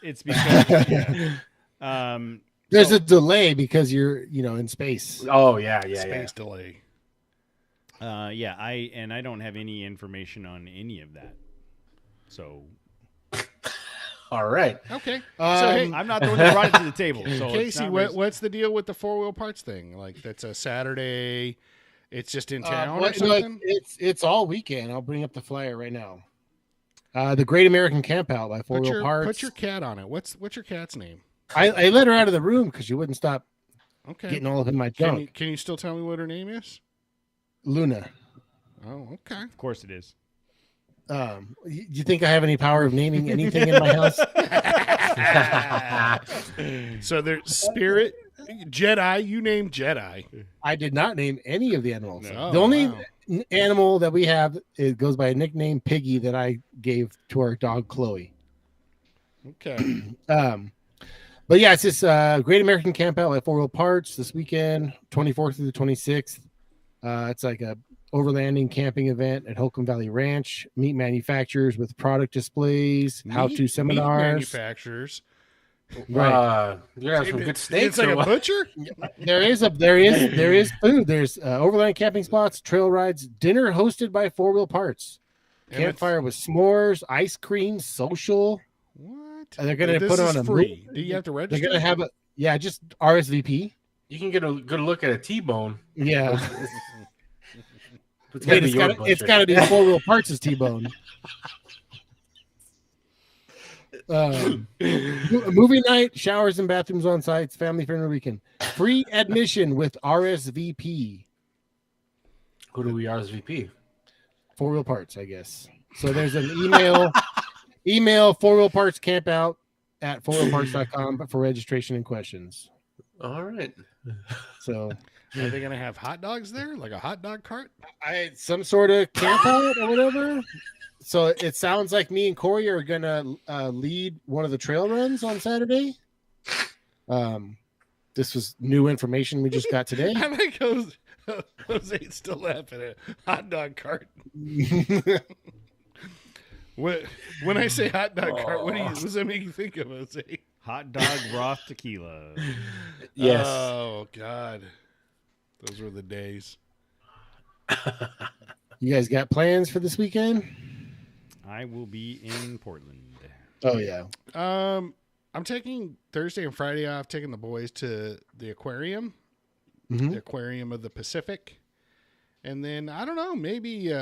It's because There's a delay because you're in space. Oh yeah. Space delay. I don't have any information on any of that. So All right. Okay. So hey, I'm not the one that brought it to the table. So Casey, what's the deal with the 4-wheel parts thing? Like that's a Saturday. It's just in town or something? It's all weekend. I'll bring up the flyer right now. The Great American Campout by 4-Wheel Parts. Put your cat on it. What's your cat's name? I let her out of the room because she wouldn't stop getting all up in my junk. Can you still tell me what her name is? Luna. Oh, okay. Of course it is. You think I have any power of naming anything in my house? So there's Spirit, Jedi. You named Jedi. I did not name any of the animals. No, the only animal that we have, it goes by a nickname Piggy that I gave to our dog Chloe. Okay. But yeah, it's this Great American Campout at 4-Wheel Parts this weekend, 24th through the 26th. It's like a overlanding camping event at Holcomb Valley Ranch. Meat manufacturers with product displays, how-to seminars. Meat manufacturers. Right. You have some good steaks. It's like a butcher. There is food. There's overland camping spots, trail rides, dinner hosted by 4-Wheel Parts, campfire with s'mores, ice cream, social. What? They're going to put on a free. Do you have to register? They're going to have just RSVP. You can get a good look at a T-bone. Yeah. It's got to be 4-Wheel Parts' T-bone. Movie night, showers and bathrooms on site, family friendly weekend. Free admission with RSVP. Who do we RSVP? 4-Wheel Parts, I guess. So there's an email 4-Wheel Parts campout at 4wheelparts.com for registration and questions. All right. So are they going to have hot dogs there? Like a hot dog cart? Some sort of campout or whatever. So it sounds like me and Corey are going to lead one of the trail runs on Saturday. This was new information we just got today. I like Jose's still laughing at hot dog cart. When I say hot dog cart, what does that make you think of, Jose? Hot dog broth tequila. Yes. Oh, God. Those were the days. You guys got plans for this weekend? I will be in Portland. Oh, yeah. I'm taking Thursday and Friday off, taking the boys to the aquarium, the Aquarium of the Pacific. And then, I don't know, maybe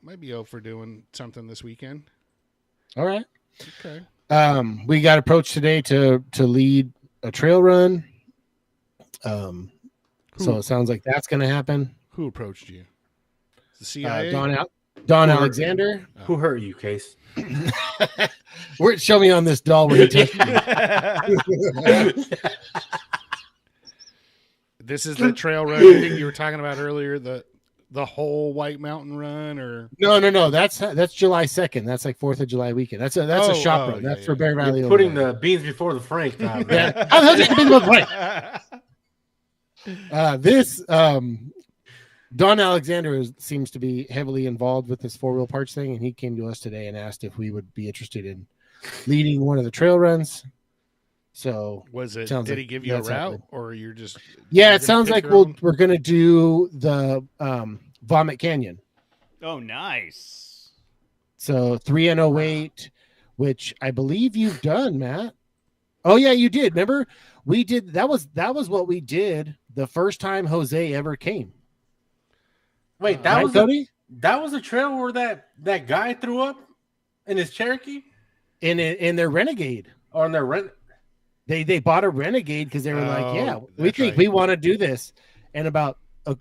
might be out for doing something this weekend. All right. Okay. We got approached today to lead a trail run. So it sounds like that's going to happen. Who approached you? The CIA? Don Alexander. Who hurt you, Case? Show me on this doll where you touched me. This is the trail run I think you were talking about earlier, the whole White Mountain Run, or no. That's July 2nd. That's like 4th of July weekend. That's a shop run. That's for Bear Valley. You're putting the beans before the Frank. Now, yeah. How's the beans before Frank? This Don Alexander seems to be heavily involved with this 4-Wheel Parts thing, and he came to us today and asked if we would be interested in leading one of the trail runs. So did he give you a route, or you're just? Yeah, it sounds like we're going to do the Vomit Canyon. Oh, nice. So 308, which I believe you've done, Matt. Oh yeah, you did. Remember, we did. That was what we did the first time Jose ever came. Wait, that was a trail where that guy threw up in his Cherokee, in their Renegade, or in their rent. They bought a Renegade because they were like, yeah, we think we want to do this. And about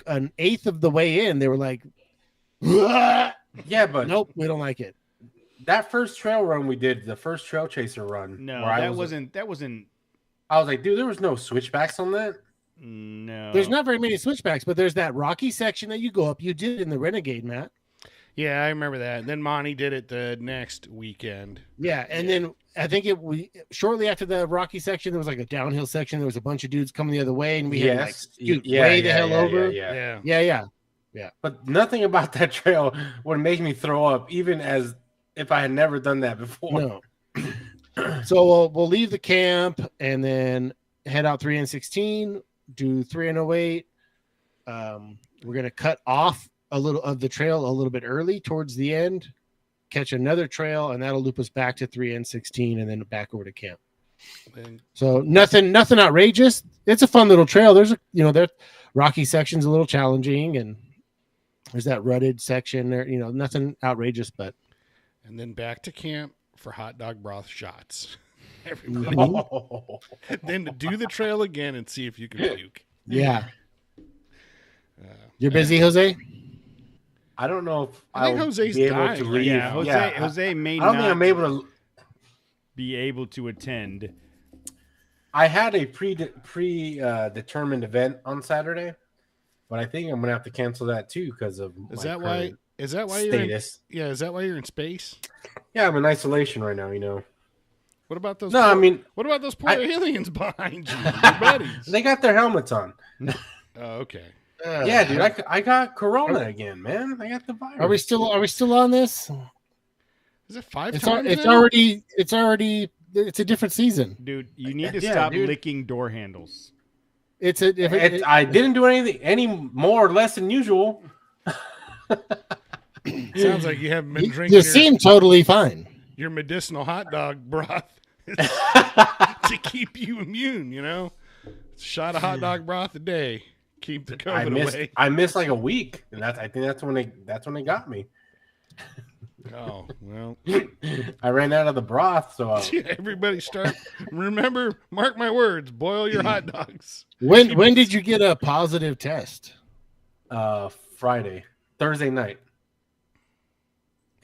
an eighth of the way in, they were like, yeah, but nope, we don't like it. That first trail run we did, the first trail chaser run. No, that wasn't. I was like, dude, there was no switchbacks on that. No, there's not very many switchbacks, but there's that rocky section that you go up. You did in the Renegade, Matt. Yeah, I remember that. And then Monty did it the next weekend. Yeah, and then I think shortly after the rocky section, there was like a downhill section. There was a bunch of dudes coming the other way, and we had to scoot way the hell over. Yeah. But nothing about that trail would make me throw up, even as if I had never done that before. No. So we'll leave the camp and then head out 3N16, do 3N08. We're gonna cut off a little of the trail a little bit early towards the end, catch another trail, and that'll loop us back to 3N16 and then back over to camp. And So nothing outrageous. It's a fun little trail. There's that rocky section's a little challenging, and there's that rutted section there. Nothing outrageous, but then back to camp for hot dog broth shots. Everybody. Then to do the trail again and see if you can puke. yeah. You're busy, Jose? I don't know if I think I'll Jose's be able dying to right leave. Yeah, Jose, Yeah, Jose may I don't think not I'm able to. be able to attend. I had a determined event on Saturday, but I think I'm gonna have to cancel that too because of Is my that why? current Is that why you're in, status. yeah? Is that why you're in space? Yeah, I'm in isolation right now. What about those? No, I mean what about those poor I- aliens behind you, your buddies? they got their helmets on. Oh, okay. Yeah, dude, I got corona again, man. I got the virus. Are we still on this? Is it 5 It's times? it's now? already it's a different season. Dude, you need to Yeah, stop dude. licking door handles. I didn't do anything any more or less than usual. Sounds like you haven't been You drinking seem totally fine. your medicinal hot dog broth to keep you immune. It's a shot of hot dog broth a day. Keep the COVID away. I missed like a week, and I think that's when they got me. Oh well. I ran out of the broth, so Everybody start. Remember, mark my words. Boil your hot dogs. When did you get a positive test? Thursday night.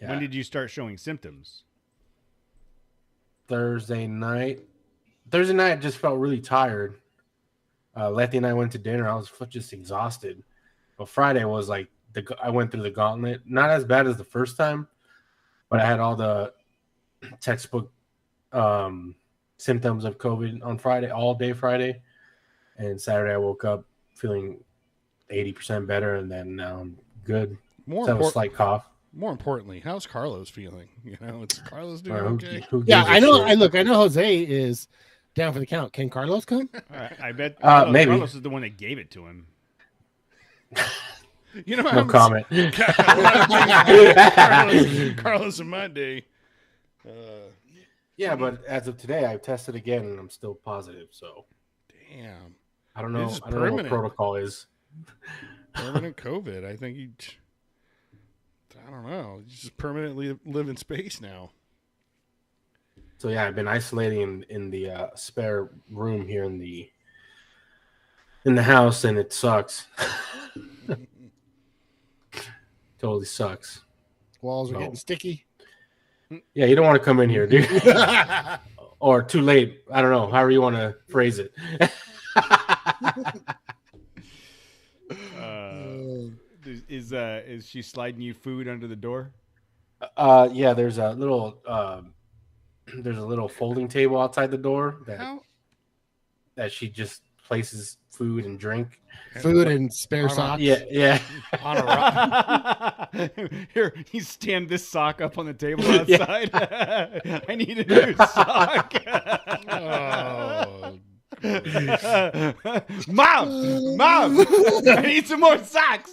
Yeah. When did you start showing symptoms? Thursday night, I just felt really tired. Letty and I went to dinner. I was just exhausted. But Friday was like I went through the gauntlet. Not as bad as the first time, but I had all the textbook symptoms of COVID on Friday, all day Friday. And Saturday I woke up feeling 80% better, and then now I'm good. More So I have a slight cough. More importantly, how's Carlos feeling? Is Carlos doing Who okay? gives Yeah, a I know. shit? I know Jose is down for the count. Can Carlos come? I bet maybe. Carlos is the one that gave it to him. No comment. Carlos and Monday. Yeah, but as of today, I tested again and I'm still positive. So Damn. I don't know. This is I don't know what permanent. protocol is. Permanent COVID. I think I don't know. You just permanently live in space now. So yeah, I've been isolating in the spare room here in the house, and it sucks. Totally sucks. Walls are No. getting sticky. Yeah, you don't want to come in here, dude. Or too late. I don't know. However you want to phrase it. Is she sliding you food under the door? Yeah, there's a little folding table outside the door How? that she just places food and drink. Food and spare socks. Yeah. On a rock. Here, you stand this sock up on the table outside. I need a new sock. Oh, Mom, I need some more socks.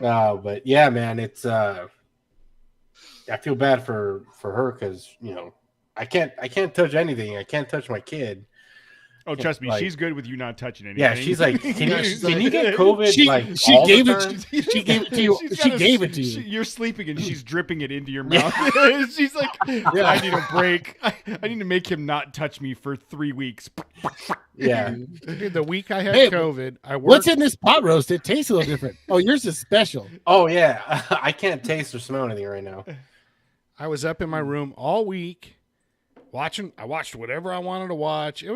But yeah, man, it's I feel bad for her because I can't touch anything. I can't touch my kid. Oh, trust me, Like- she's good with you not touching anything. Yeah, she's like, can She's you get COVID? She all gave the it. time? She gave it to you. She's She got a- gave it to you. You're sleeping and she's dripping it into your mouth. She's like, I need a break. I need to make him not touch me for 3 weeks. Yeah, Dude, the week I had Hey, COVID, I worked. What's in this pot roast? It tastes a little different. Oh, yours is special. oh yeah. I can't taste or smell anything right now. I was up in my room all week watching. I watched whatever I wanted to watch. It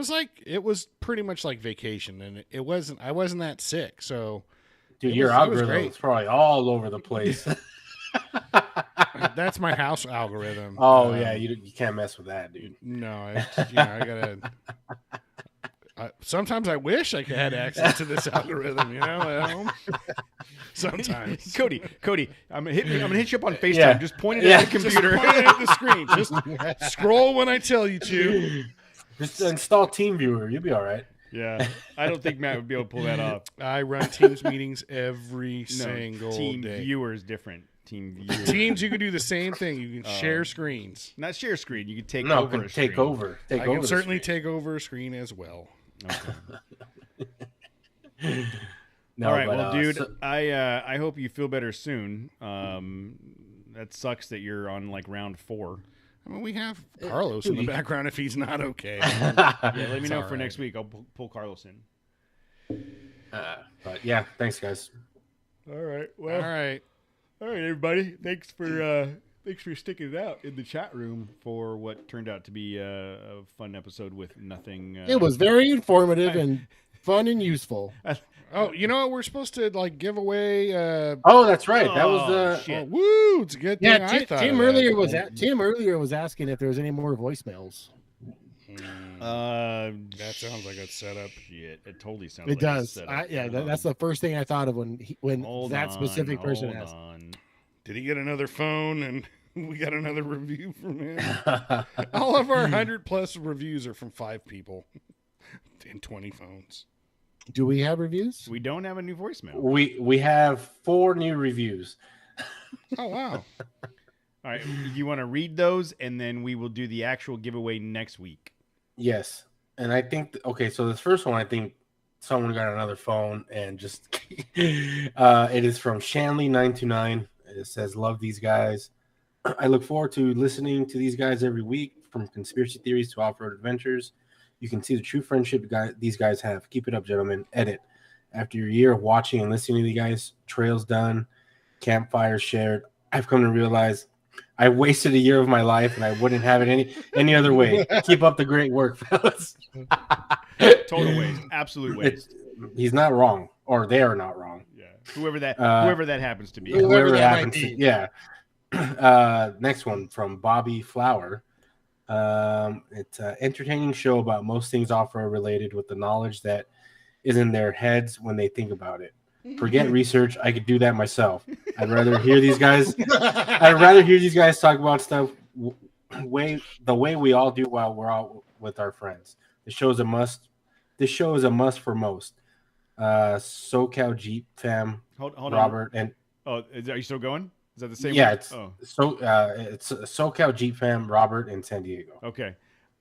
was pretty much like vacation, and I wasn't that sick. So, Dude, It your was algorithm great. is probably all over the place. that's my house algorithm. Oh yeah, you can't mess with that, dude. No, I gotta. Sometimes I wish I could had access to this algorithm, at home. Sometimes. Cody, I'm gonna hit you up on FaceTime. Yeah. Just point it at the computer. Just point it at the screen. Just scroll when I tell you to. Just install TeamViewer. You'll be all right. Yeah, I don't think Matt would be able to pull that off. I run Teams meetings every single team day. Viewer is different. Team Viewer. Teams, you can do the same thing. You can share screens. Not share screen. You can take No, over. can take over. I can the certainly screen. take over a screen as well. Okay. No, All right, but, well, dude, so- I hope you feel better soon. That sucks that you're on like round 4. I mean, we have Carlos in the background if he's not okay. Yeah, let me know all for right. next week. I'll pull Carlos in. but yeah, thanks guys. All right. All right. All right, everybody. Thanks for sticking it out in the chat room for what turned out to be a fun episode with nothing. It was very informative and fun and useful. Oh, you know what? We're supposed to give away. Oh, that's right. That was shit. Woo! It's a good thing. Yeah, I thought Tim of earlier that. Tim earlier was asking if there was any more voicemails. That sounds like a setup. Shit. It totally sounds. It like does. A setup. That's the first thing I thought of when Hold that on, specific person hold asked. on. Did he get another phone and we got another review from him? All of our 100+ reviews are from 5 people and 20 phones. Do we have reviews? We don't have a new voicemail. we have 4 new reviews. Oh, wow. All right. You want to read those, and then we will do the actual giveaway next week. Yes, and I think okay. So this first one, I think someone got another phone and just it is from Shanley929. It says, "Love these guys. I look forward to listening to these guys every week, from conspiracy theories to off-road adventures. You can see the true friendship these guys have. Keep it up, gentlemen." Edit. After a year of watching and listening to you guys, trails done, campfires shared, I've come to realize I wasted a year of my life and I wouldn't have it any other way. Keep up the great work, fellas. Total waste. Absolute waste. He's not wrong, or they are not wrong. Yeah. Whoever that happens to be. Whoever that might happens be. to, yeah. Next one from Bobby Flower. It's an entertaining show about most things off-road related, with the knowledge that is in their heads when they think about it. Forget research. I could do that myself. I'd rather hear these guys. I'd rather hear these guys talk about stuff the way we all do while we're out with our friends. This show is a must. This show is a must for most. SoCal Jeep fam, Hold Robert, and on. Oh, are you still going? Is that the same yeah, one? it's it's SoCal Jeep fam, Robert in San Diego. Okay.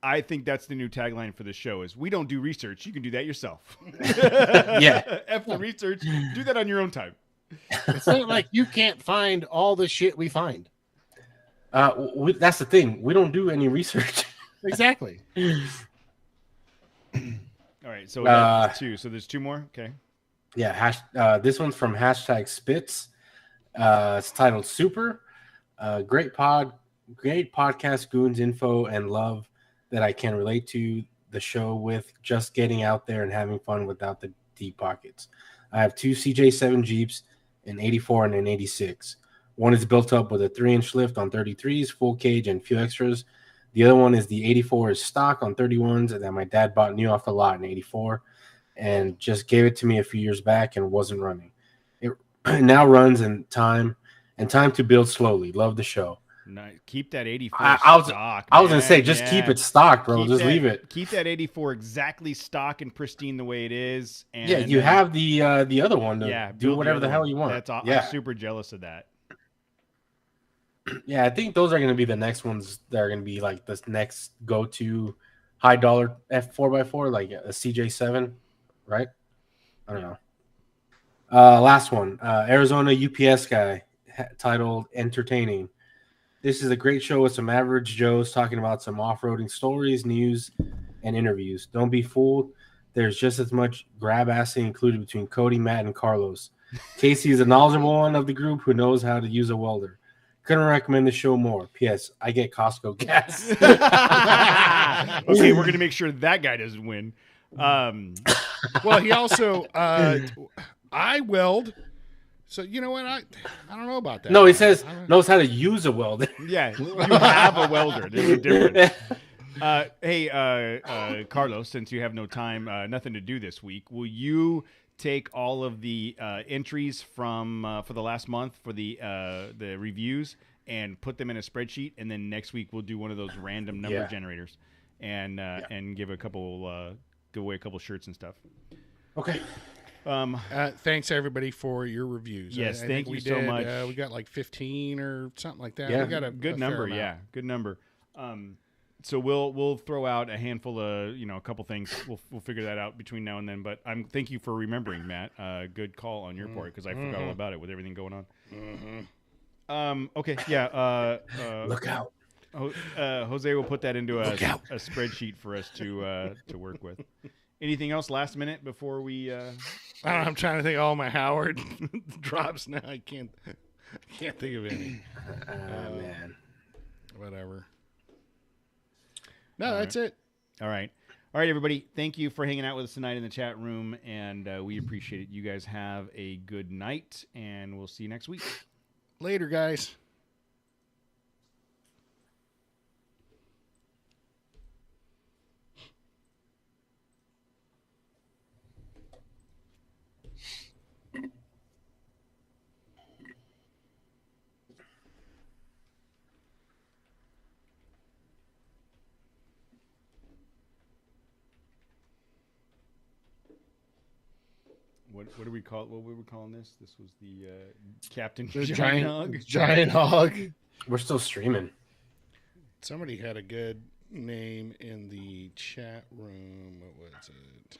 I think that's the new tagline for the show is, we don't do research. You can do that yourself. Yeah. F the research. Do that on your own time. It's not like you can't find all the shit we find. That's the thing. We don't do any research. Exactly. All right. So that's 2. So there's 2 more. Okay. Yeah. This one's from #Spitz. It's titled Super. Great podcast, goons info, and love that I can relate to the show with, just getting out there and having fun without the deep pockets. I have 2 CJ7 Jeeps, an 84 and an 86. One is built up with a 3-inch lift on 33s, full cage, and few extras. The other one is the 84 is stock on 31s that my dad bought new off the lot in 84 and just gave it to me a few years back and wasn't running. It now runs in time to build slowly. Love the show. Nice. Keep that 84 stock. I was going to say, man. just Yeah. keep it stock, bro. Just leave it. Keep that 84 exactly stock and pristine the way it is. And Yeah, you have the other one to do build whatever the other hell one. you want. That's awesome. Yeah. I'm super jealous of that. Yeah, I think those are going to be the next ones that are going to be like this next go-to high dollar F4x4, like a CJ7, right? I don't know. Last one, Arizona UPS guy, titled Entertaining. This is a great show with some average Joes talking about some off-roading stories, news, and interviews. Don't be fooled. There's just as much grab-assing included between Cody, Matt, and Carlos. Casey is a knowledgeable one of the group who knows how to use a welder. Couldn't recommend the show more. P.S. I get Costco gas. Okay, we're going to make sure that guy doesn't win. Well, he also, I weld. So, you know what? I don't know about that. No, he says knows how to use a welder. Yeah, you have a welder. There's a difference. Hey, Carlos, since you have no time, nothing to do this week, will you take all of the entries from for the last month for the reviews and put them in a spreadsheet, and then next week we'll do one of those random number generators and give a couple give away a couple shirts and stuff. Okay. Thanks everybody for your reviews. Yes, I thank think you so much. We got like 15 or something like that. Yeah. We got a Good fair number, amount. yeah, good number. So we'll throw out a handful of a couple things. We'll figure that out between now and then. But thank you for remembering, Matt. Good call on your part because I forgot all about it with everything going on. Okay, yeah. Look out. Jose will put that into a spreadsheet for us to work with. Anything else last minute before we? I don't know, I'm trying to think. All my Howard drops now. I can't think of any. Man. Whatever. No, that's it. All right, everybody. Thank you for hanging out with us tonight in the chat room, and we appreciate it. You guys have a good night, and we'll see you next week. Later, guys. What do we call? What were we calling this? This was the Captain The Giant Hog. Giant Hog. We're still streaming. Somebody had a good name in the chat room. What was it?